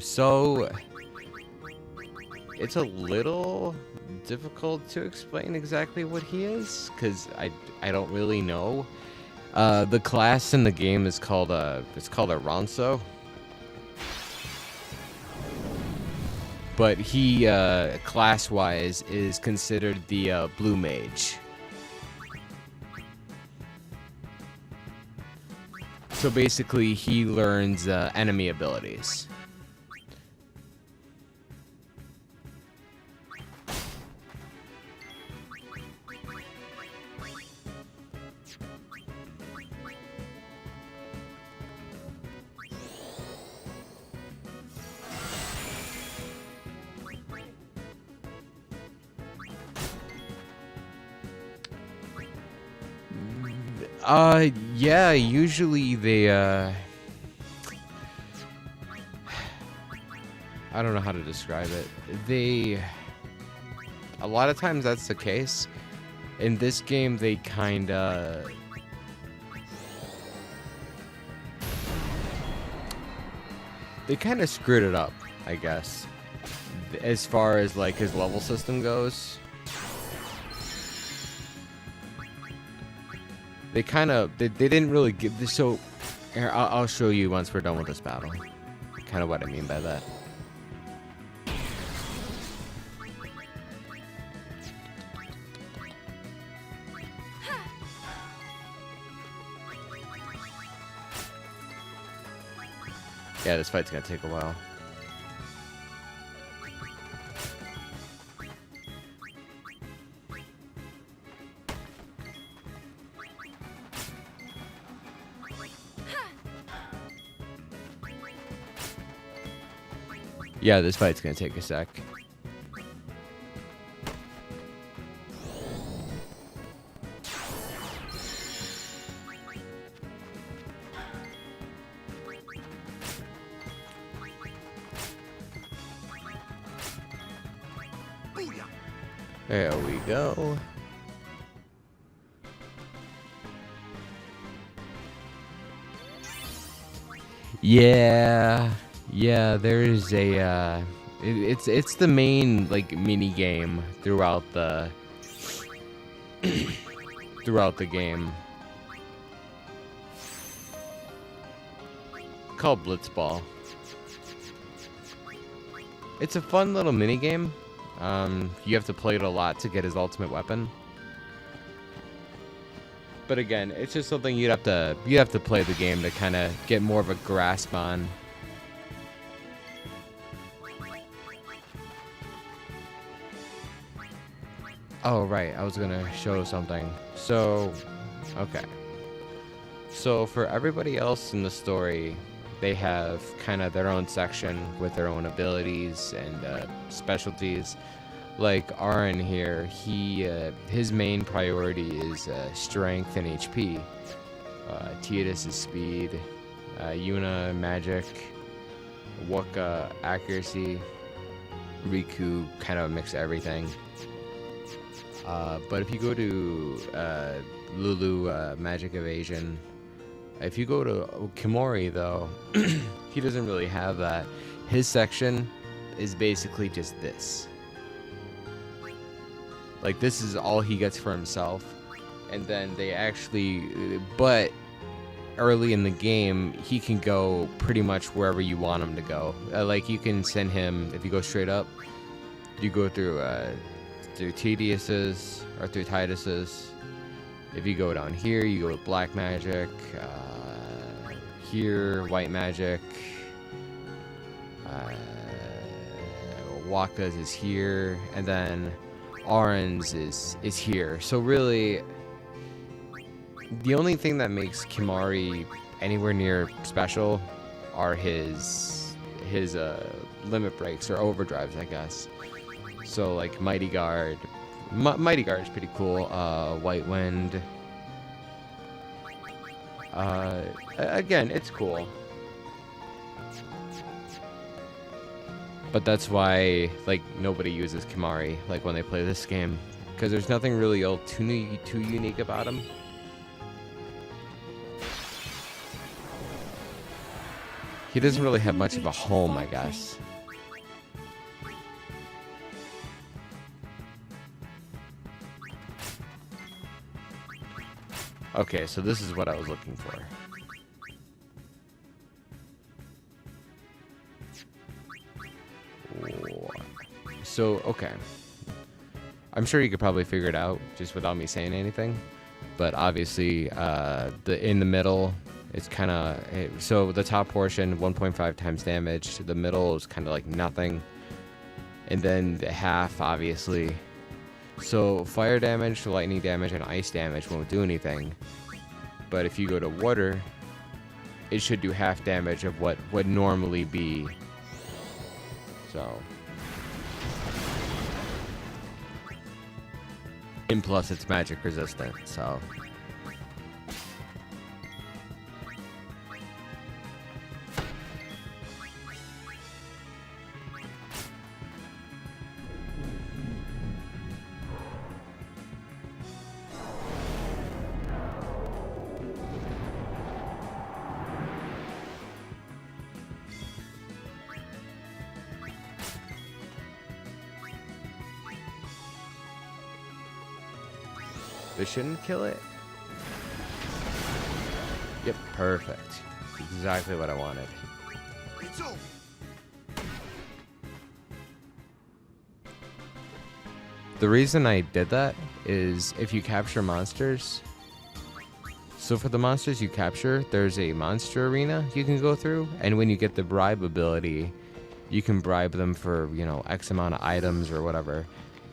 So it's a little difficult to explain exactly what he is, because I don't really know. The class in the game is called it's called a Ronso. But he class-wise is considered the blue mage. So basically, he learns enemy abilities. Yeah, usually they, I don't know how to describe it. A lot of times that's the case. In this game, they kinda... They kinda screwed it up, I guess. As far as, like, his level system goes. They didn't really give this, so here, I'll show you once we're done with this battle. Kind of what I mean by that. Yeah, this fight's gonna take a while. Yeah, this fight's gonna take a sec. There we go. Yeah, there's a it's the main like mini game throughout the game. Called Blitzball. It's a fun little mini game. You have to play it a lot to get his ultimate weapon. But again, it's just something you'd have to play the game to kind of get more of a grasp on. Oh right, I was gonna show something. So, okay. So for everybody else in the story, they have kind of their own section with their own abilities and specialties. Like Aaron here, his main priority is strength and HP. Tidus is speed. Yuna magic. Wukka accuracy. Riku kind of a mix of everything. But if you go to Lulu magic evasion, if you go to Kimori though, he doesn't really have that. His section is basically just this. Like, this is all he gets for himself. And then they actually... But early in the game, he can go pretty much wherever you want him to go. Like, you can send him... If you go straight up, you go through Tidus's, or through Tidus's. If you go down here, you go with black magic. Here, white magic. Waka's is here. And then... Aaron's is here. So really, the only thing that makes Kimahri anywhere near special are his limit breaks or overdrives, I guess. So like Mighty Guard. Mighty Guard is pretty cool. White Wind. Again, it's cool. But that's why, like, nobody uses Kimahri, like, when they play this game. Because there's nothing really too unique about him. He doesn't really have much of a home, I guess. Okay, so this is what I was looking for. So, okay. I'm sure you could probably figure it out just without me saying anything. But obviously, in the middle It's kind of, so the top portion 1.5 times damage, the middle is kind of like nothing, and then the half obviously. So fire damage, lightning damage, and ice damage won't do anything, but if you go to water, it should do half damage of what would normally be. So, and plus it's magic resistant, so. This shouldn't kill it. Yep, perfect. Exactly what I wanted. It's over. The reason I did that is if you capture monsters. So for the monsters you capture, there's a monster arena you can go through, and when you get the bribe ability, you can bribe them for, you know, X amount of items or whatever.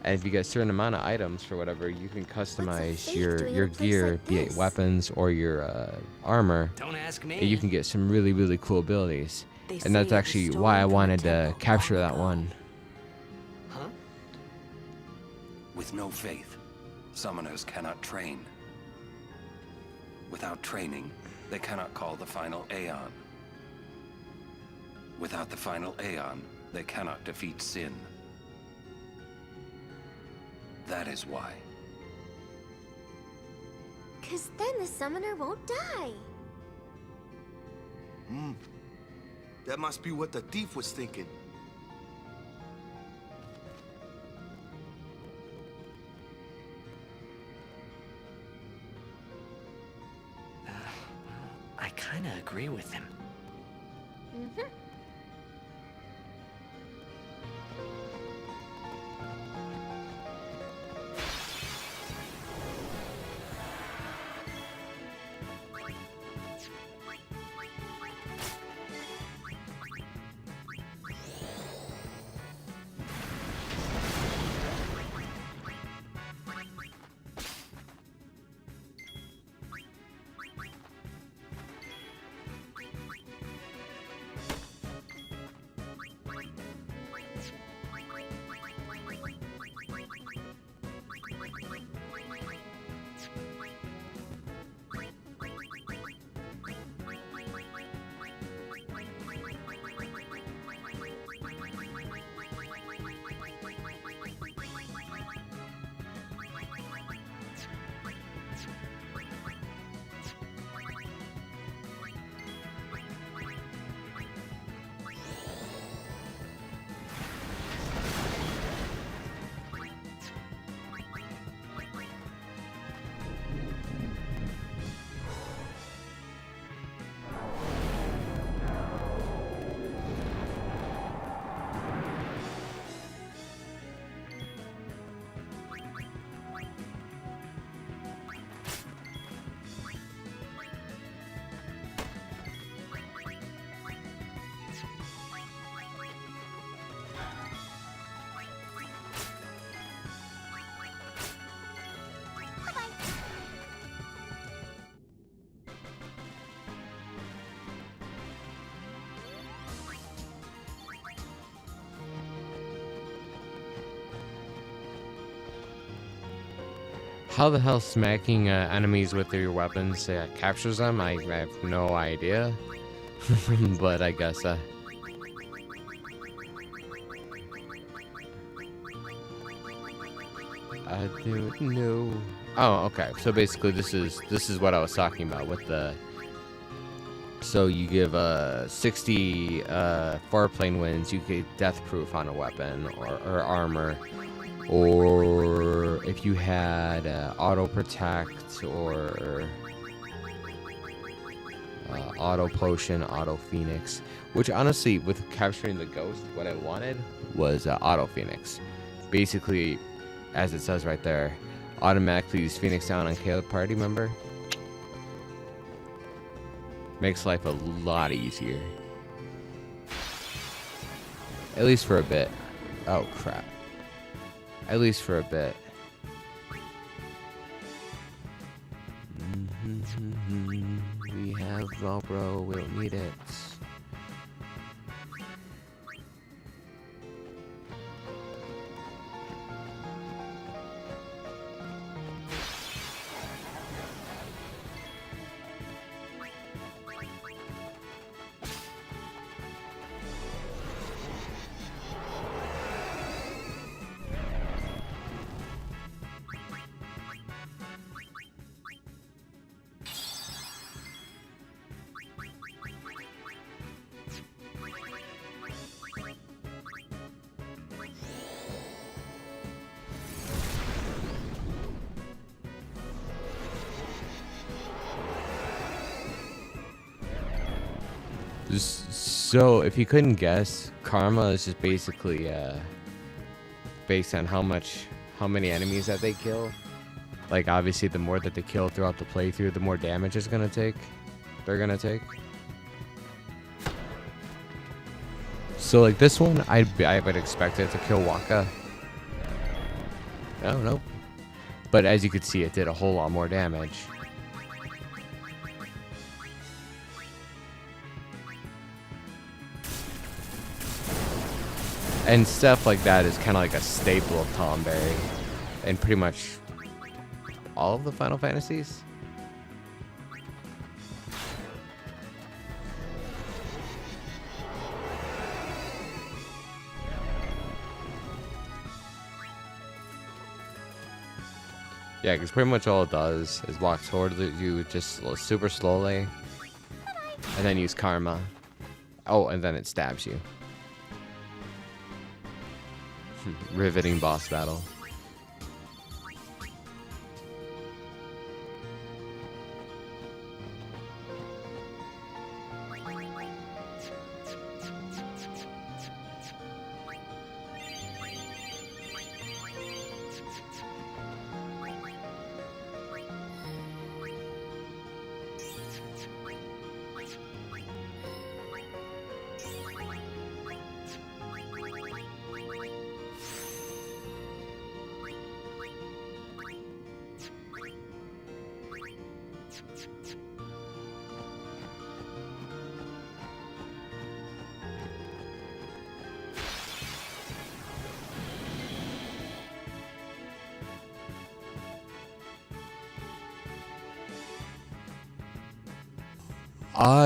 And if you get a certain amount of items for whatever, you can customize your gear, be it weapons or your armor. Don't ask me. And you can get some really, really cool abilities. They And that's say actually the why I storm wanted to temple capture that won't one. Huh? With no faith, summoners cannot train. Without training, they cannot call the final Aeon. Without the final Aeon, they cannot defeat Sin. That is why. 'Cause then the summoner won't die. That must be what the thief was thinking. I kinda agree with him. How the hell smacking enemies with your weapons captures them? I have no idea. But I guess I don't know. Oh, okay. So basically, this is what I was talking about with the. So you give 60 4-plane wins, you get death proof on a weapon or armor, or if you had auto protect or auto potion, auto phoenix. Which honestly, with capturing the ghost, what I wanted was auto phoenix. Basically, as it says right there, automatically use Phoenix down on Caleb party member. Makes life a lot easier. At least for a bit. Oh, crap. At least for a bit. We have Velcro, we don't need it. So, if you couldn't guess, karma is just basically based on how many enemies that they kill. Like, obviously, the more that they kill throughout the playthrough, the more damage it's gonna take. They're gonna take. So, like this one, I would expect it to kill Wakka. Oh, nope. But as you could see, it did a whole lot more damage. And stuff like that is kind of like a staple of Tonberry in pretty much all of the Final Fantasies. Yeah, because pretty much all it does is walk towards you just super slowly, and then use karma. Oh, and then it stabs you. Riveting boss battle.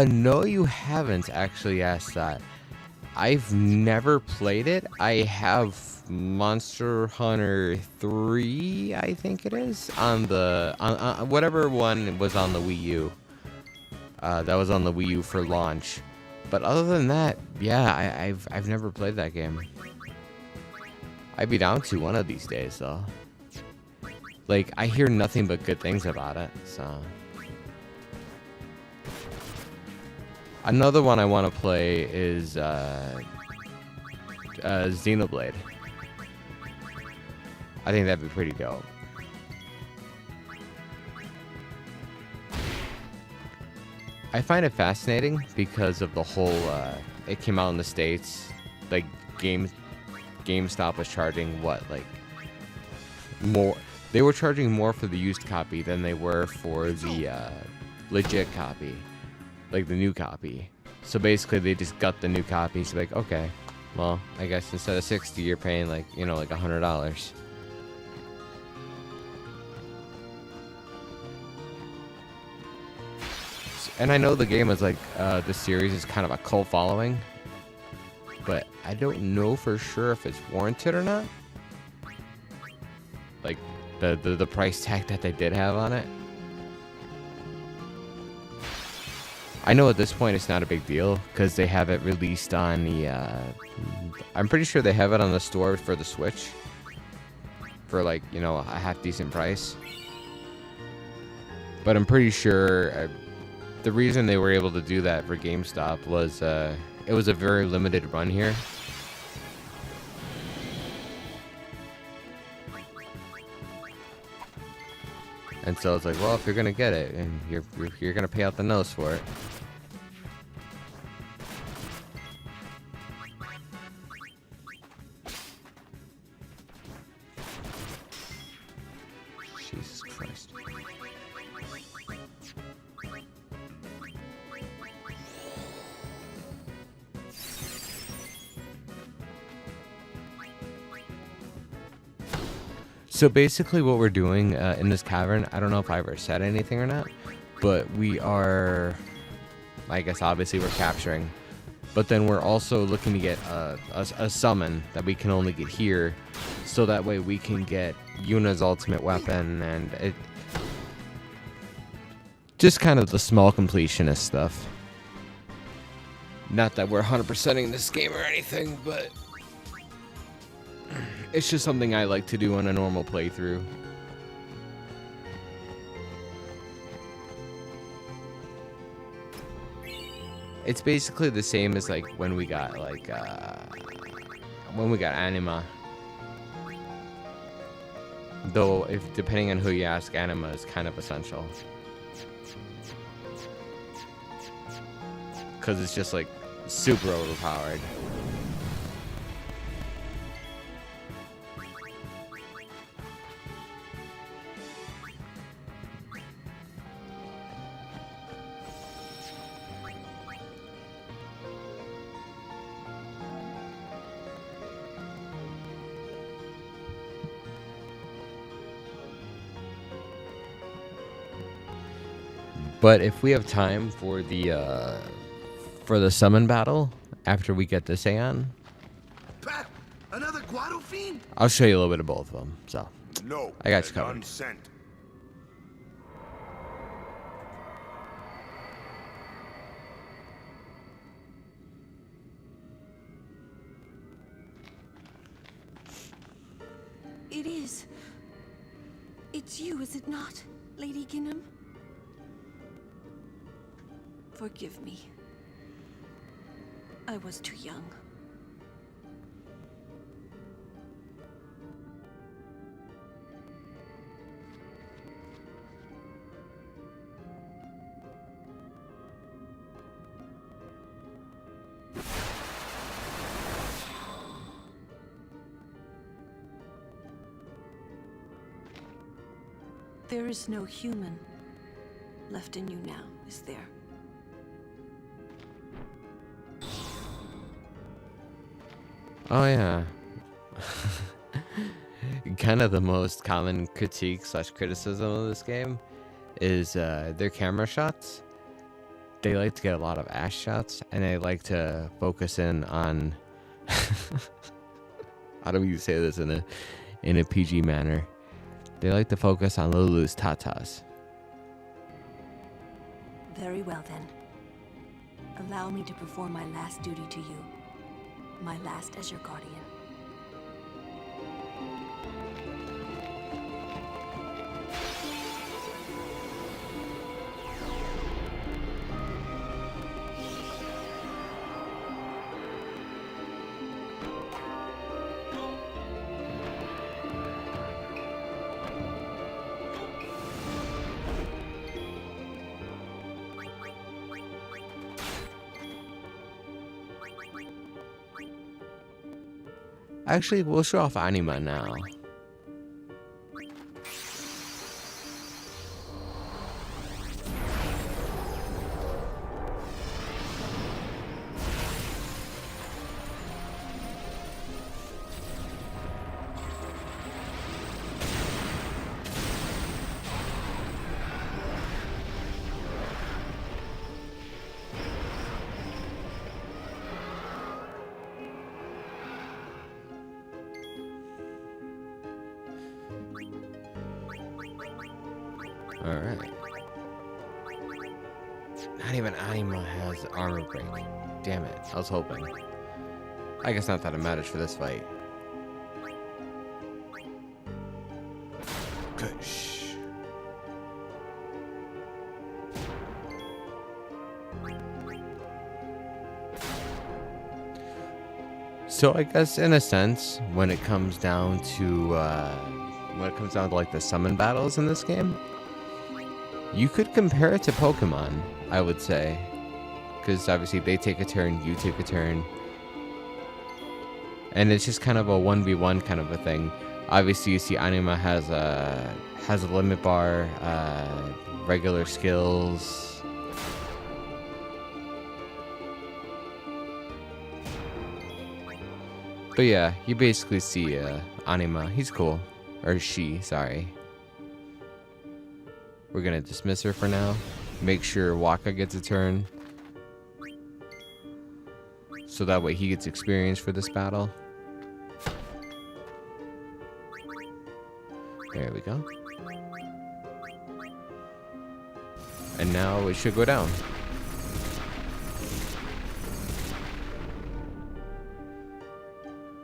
No, you haven't actually asked that. I've never played it. I have Monster Hunter 3, I think it is, on the whatever one was on the Wii U. That was on the Wii U for launch. But other than that, yeah, I've never played that game. I'd be down to one of these days, though. Like, I hear nothing but good things about it, so. Another one I want to play is Xenoblade. I think that'd be pretty dope. I find it fascinating because of the whole, it came out in the States, like, GameStop was charging, what, like, more, they were charging more for the used copy than they were for the, legit copy. Like the new copy. So basically they just got the new copy. So like, okay, well, I guess instead of $60, you're paying like, you know, like $100. And I know the game is like, the series is kind of a cult following, but I don't know for sure if it's warranted or not. Like the price tag that they did have on it. I know at this point it's not a big deal because they have it released on the, I'm pretty sure they have it on the store for the Switch for like, you know, a half decent price. But I'm pretty sure the reason they were able to do that for GameStop was it was a very limited run here. And so it's like, well, if you're gonna get it and you're gonna pay out the nose for it, Christ. So basically what we're doing in this cavern, I don't know if I ever said anything or not, but we are, I guess obviously we're capturing, but then we're also looking to get a summon that we can only get here, so that way we can get Yuna's ultimate weapon, and it just kind of the small completionist stuff. Not that we're 100%ing this game or anything, but it's just something I like to do on a normal playthrough. It's basically the same as like when we got like Anima. Though if depending on who you ask, Anima is kind of essential. Cause it's just like super overpowered. But if we have time for the summon battle after we get this Aeon, Pat, another Guado fiend? I'll show you a little bit of both of them. So No. I got you and covered. unsent. It is. It's you, is it not, Lady Ginham? Forgive me. I was too young. There is no human left in you now, is there? Oh yeah. Kind of the most common critique / criticism of this game is their camera shots. They like to get a lot of ass shots, and they like to focus in on how do we say this in a PG manner? They like to focus on Lulu's tatas. Very well then. Allow me to perform my last duty to you. My last as your guardian. Actually, we'll show off Anima now. Alright. Not even Anima has armor break. Damn it. I was hoping. I guess not that it matters for this fight. Good. Shh. So I guess in a sense, when it comes down to like the summon battles in this game, you could compare it to Pokemon, I would say. Because obviously they take a turn, you take a turn. And it's just kind of a 1v1 kind of a thing. Obviously, you see Anima has a limit bar, regular skills. But yeah, you basically see Anima. He's cool. Or she, sorry. We're gonna dismiss her for now. Make sure Waka gets a turn. So that way he gets experience for this battle. There we go. And now it should go down.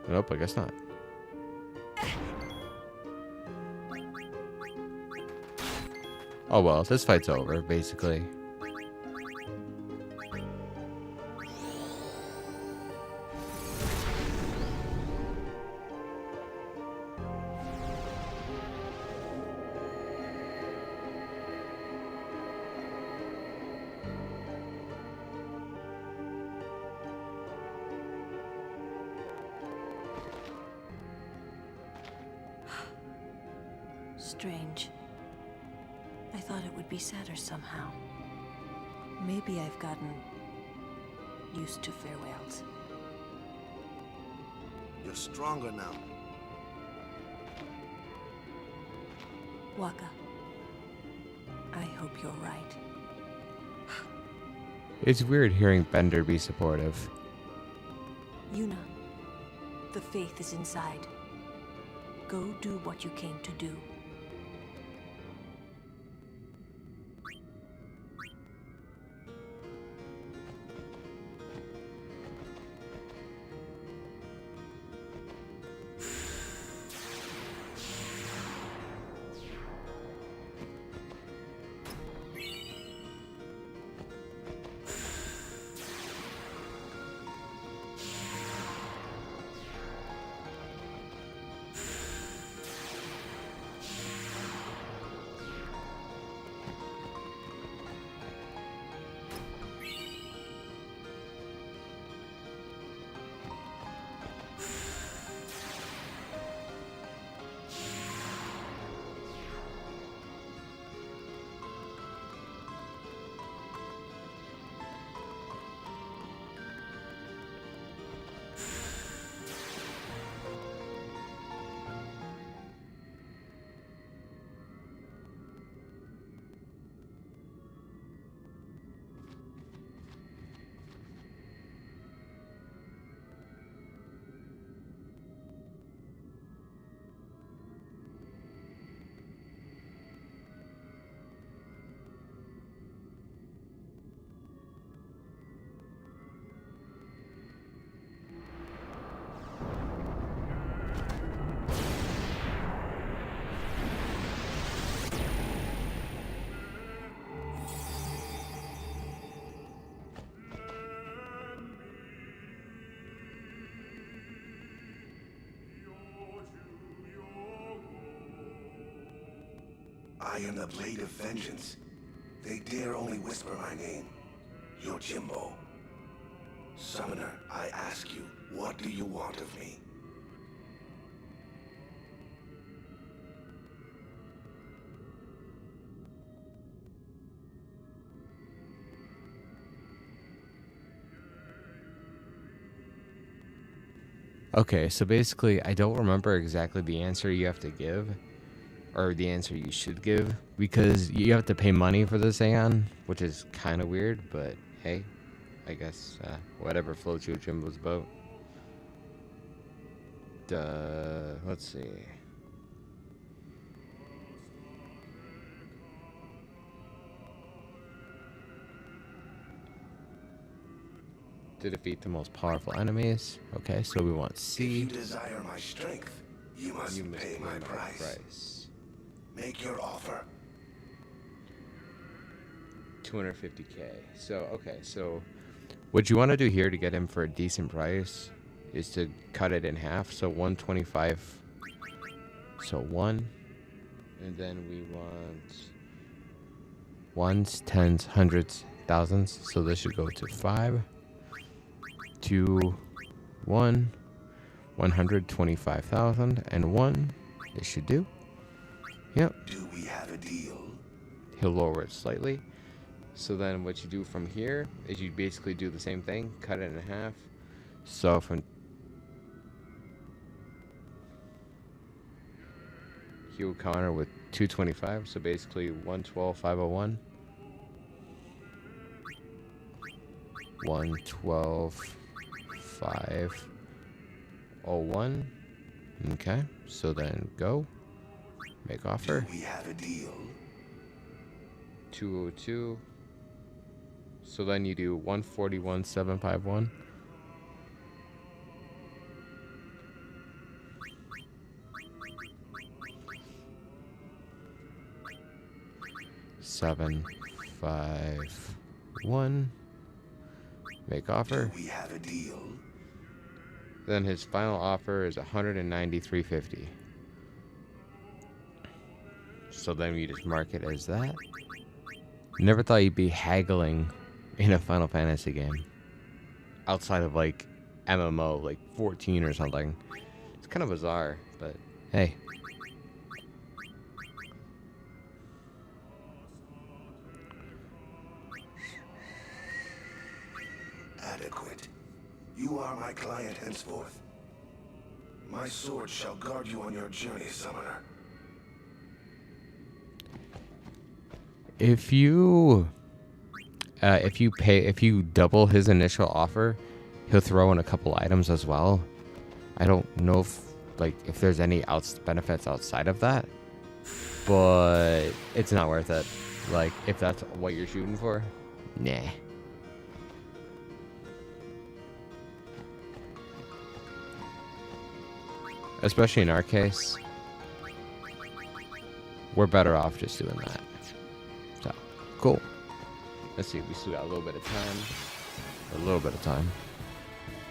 Nope, I guess not. Oh well, this fight's over, basically. Strange. I thought it would be sadder somehow. Maybe I've gotten used to farewells. You're stronger now. Waka, I hope you're right. It's weird hearing Bender be supportive. Yuna, the faith is inside. Go do what you came to do. I am the Blade of Vengeance. They dare only whisper my name. Yojimbo. Summoner, I ask you, what do you want of me? Okay, so basically, I don't remember exactly the answer you have to give, or the answer you should give, because you have to pay money for this Aeon, which is kind of weird, but hey, I guess whatever floats your Jimbo's boat. Let's see. To defeat the most powerful enemies. Okay, so we want C. If you desire my strength, you must pay my price. Make your offer. 250k. So, okay, so what you want to do here to get him for a decent price is to cut it in half. So 125. So 1. And then we want ones, tens, hundreds, thousands. So this should go to 5. 2, 1, 125,000, and 1, It should do. Yep. Do we have a deal? He'll lower it slightly. So then what you do from here is you basically do the same thing. Cut it in half. So from... he will counter with 225. So basically 112,501. 112,501. Okay. So then go. Make offer. Do we have a deal? 202. So then you do 141,751. Seven, 5, 1. Make offer. Do we have a deal? Then his final offer is 193.50. So then you just mark it as that. Never thought you'd be haggling in a Final Fantasy game. Outside of like MMO, like 14 or something. It's kind of bizarre, but hey. Adequate. You are my client henceforth. My sword shall guard you on your journey, Summoner. If you double his initial offer, he'll throw in a couple items as well. I don't know if there's any benefits outside of that, but it's not worth it. Like, if that's what you're shooting for, nah. Especially in our case, we're better off just doing that. So, cool. Let's see, we still got a little bit of time.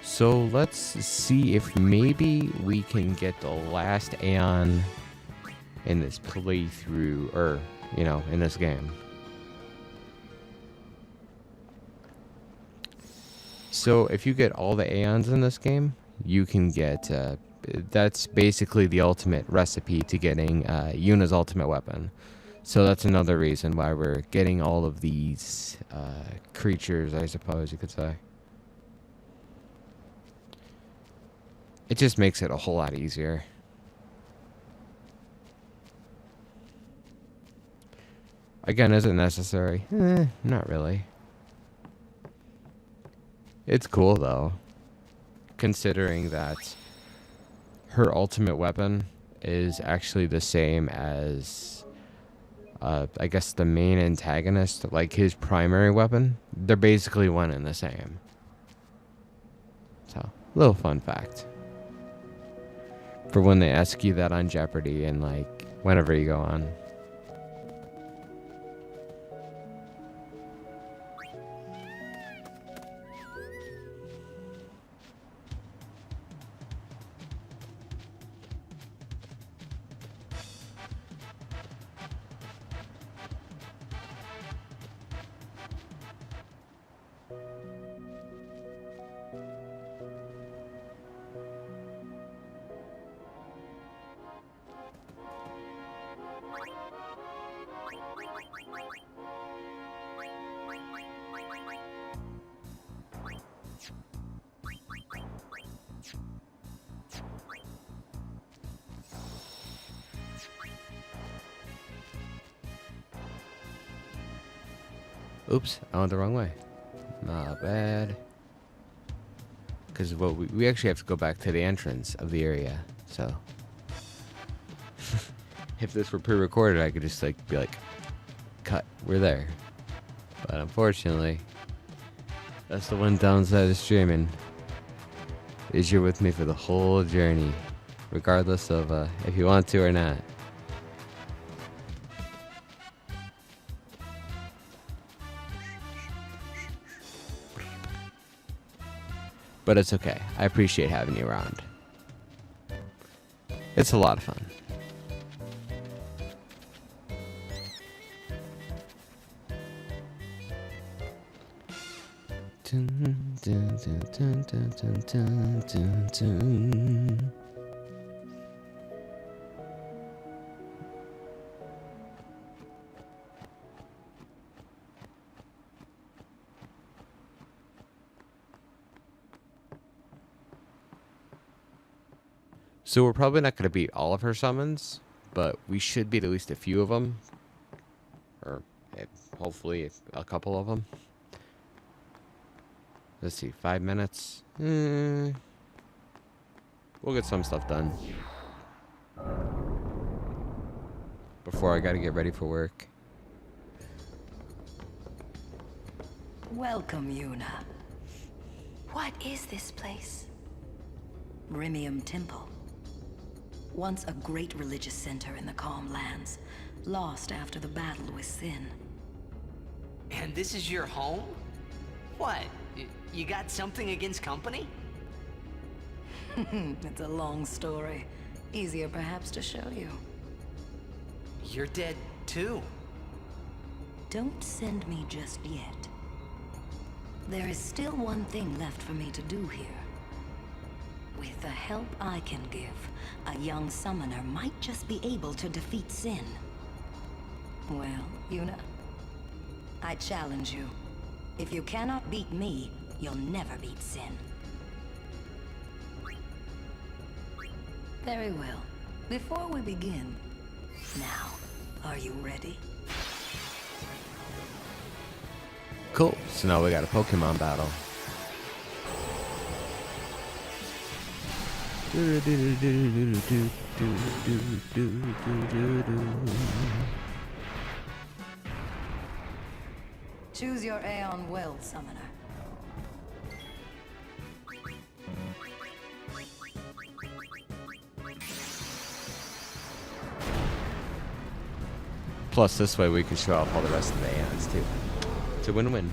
So let's see if maybe we can get the last Aeon in this playthrough, or, in this game. So if you get all the Aeons in this game, you can get, that's basically the ultimate recipe to getting Yuna's ultimate weapon. So that's another reason why we're getting all of these creatures, I suppose you could say. It just makes it a whole lot easier. Again, is it necessary? Not really. It's cool though, considering that her ultimate weapon is actually the same as I guess the main antagonist, like his primary weapon. They're basically one and the same. So, little fun fact. For when they ask you that on Jeopardy and like whenever you go on. Oops, I went the wrong way. Not bad. Because we actually have to go back to the entrance of the area, so. If this were pre-recorded, I could just be like, cut, we're there. But unfortunately, that's the one downside of streaming, is you're with me for the whole journey, regardless of if you want to or not. But it's okay. I appreciate having you around. It's a lot of fun. Dun, dun, dun, dun, dun, dun, dun, dun, dun. So we're probably not going to beat all of her summons, but we should beat at least a few of them. Or hopefully a couple of them. Let's see, 5 minutes. We'll get some stuff done. Before I got to get ready for work. Welcome, Yuna. What is this place? Rimium Temple. Once a great religious center in the Calm Lands, lost after the battle with Sin. And this is your home? What? You got something against company? It's a long story. Easier perhaps to show you. You're dead too. Don't send me just yet. There is still one thing left for me to do here. With the help I can give, a young summoner might just be able to defeat Sin. Well, Yuna, I challenge you. If you cannot beat me, you'll never beat Sin. Very well. Before we begin, now, are you ready? Cool. So now we got a Pokemon battle. Choose your Aeon Well, Summoner. Plus, this way we can show off all the rest of the Aeons too. It's a win-win.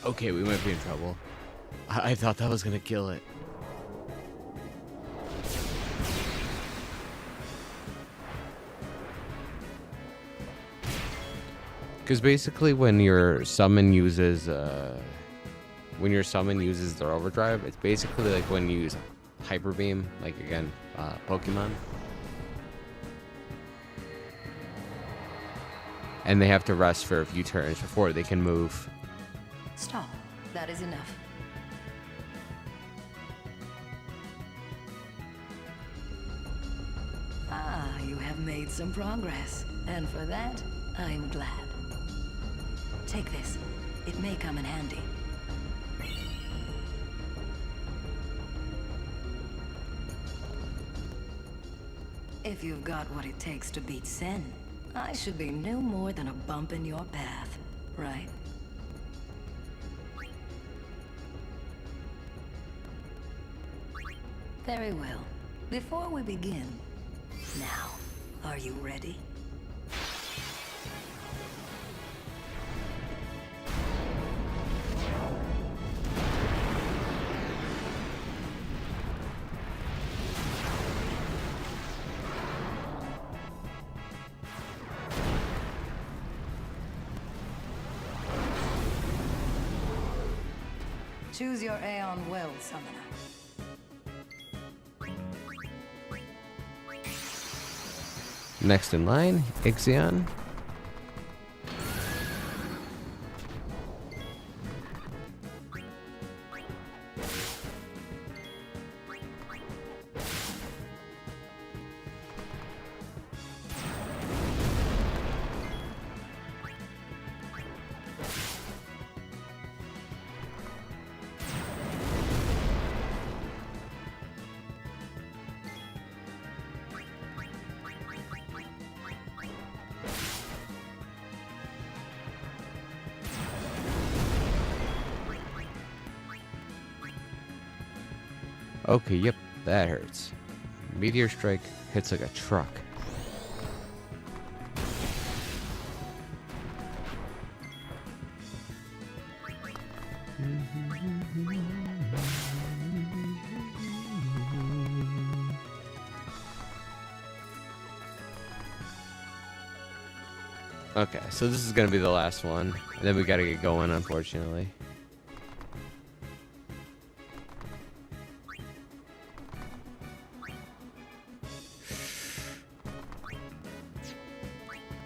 Okay, we might be in trouble. I thought that was gonna kill it. Because basically, when your summon uses their overdrive, it's basically like when you use Hyper Beam, like again, Pokemon. And they have to rest for a few turns before they can move. Stop. That is enough. Ah, you have made some progress. And for that, I am glad. Take this. It may come in handy. If you've got what it takes to beat Sin, I should be no more than a bump in your path, right? Very well. Before we begin, now, are you ready? Choose your Aeon Well, Summoner. Next in line, Ixion. Okay, yep, that hurts. Meteor strike hits like a truck. Okay, so this is gonna be the last one, and then we gotta get going, unfortunately.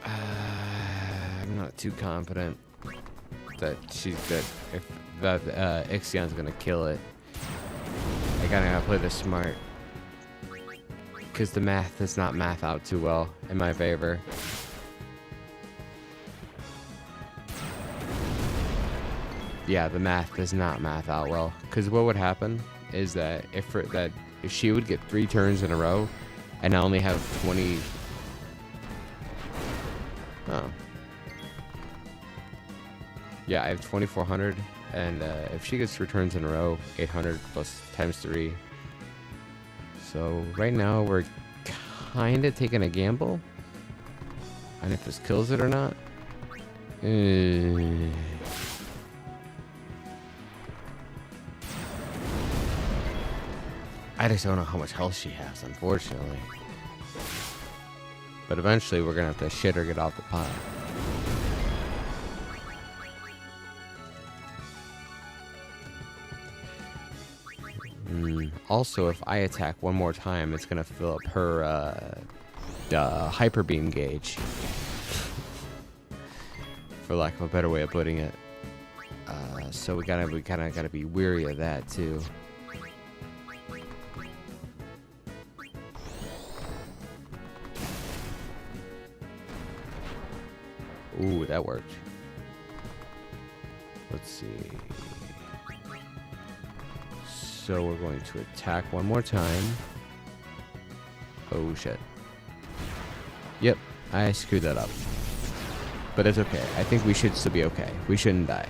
I'm not too confident that if that Ixion's gonna kill it. I gotta play this smart, because the math does not math out too well in my favor. Yeah, the math does not math out well. Because what would happen is that if she would get 3 turns in a row, and I only have 20. Oh. Yeah, I have 2,400, and if she gets 3 turns in a row, 800 plus times 3. So right now we're kind of taking a gamble, and if this kills it or not. I just don't know how much health she has, unfortunately. But eventually we're gonna have to shit her get off the pot. Also, if I attack one more time, it's gonna fill up her hyper beam gauge. For lack of a better way of putting it. So we kind of gotta be weary of that too. Ooh, that worked. Let's see. So we're going to attack one more time. Oh shit. Yep, I screwed that up. But it's okay. I think we should still be okay. We shouldn't die.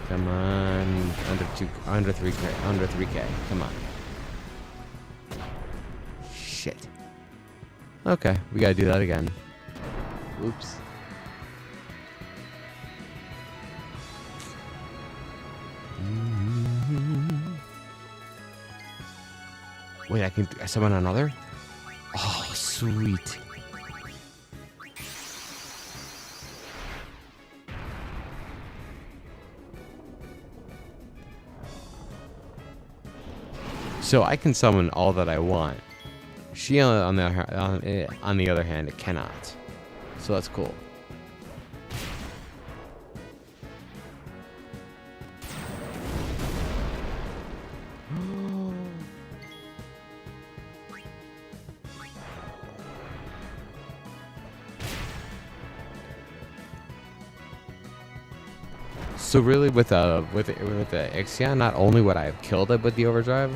Come on, under 3K. Come on. Shit. Okay, we gotta do that again. Oops. Wait, I can summon another? Oh, sweet. So I can summon all that I want. She, on the other hand, it cannot. So that's cool. So really, with the Ixion, not only would I have killed it with the overdrive,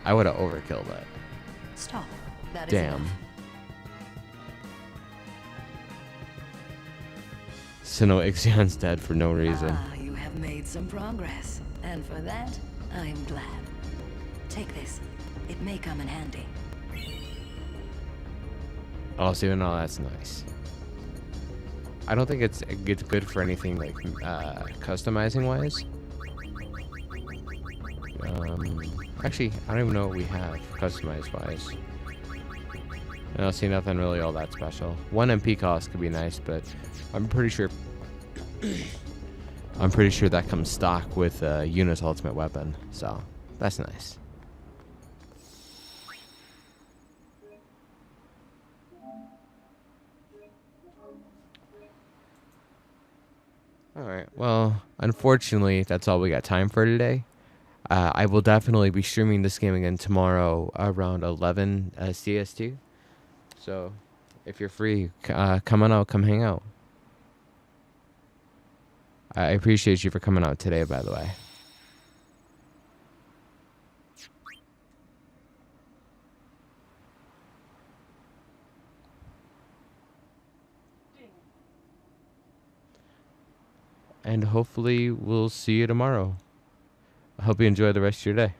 I would have overkilled it. Stop. That is Damn. enough. So no, Ixion's dead for no reason. Ah, you have made some progress, and for that, I am glad. Take this. It may come in handy. Oh, so no, that's nice. I don't think it's good for anything like customizing wise. Actually, I don't even know what we have customized wise. I don't see nothing really all that special. 1 MP cost could be nice, but I'm pretty sure that comes stock with Yuna's ultimate weapon, so that's nice. Alright, well, unfortunately, that's all we got time for today. I will definitely be streaming this game again tomorrow around 11 CST. So, if you're free, come on out, come hang out. I appreciate you for coming out today, by the way. and hopefully we'll see you tomorrow. I hope you enjoy the rest of your day.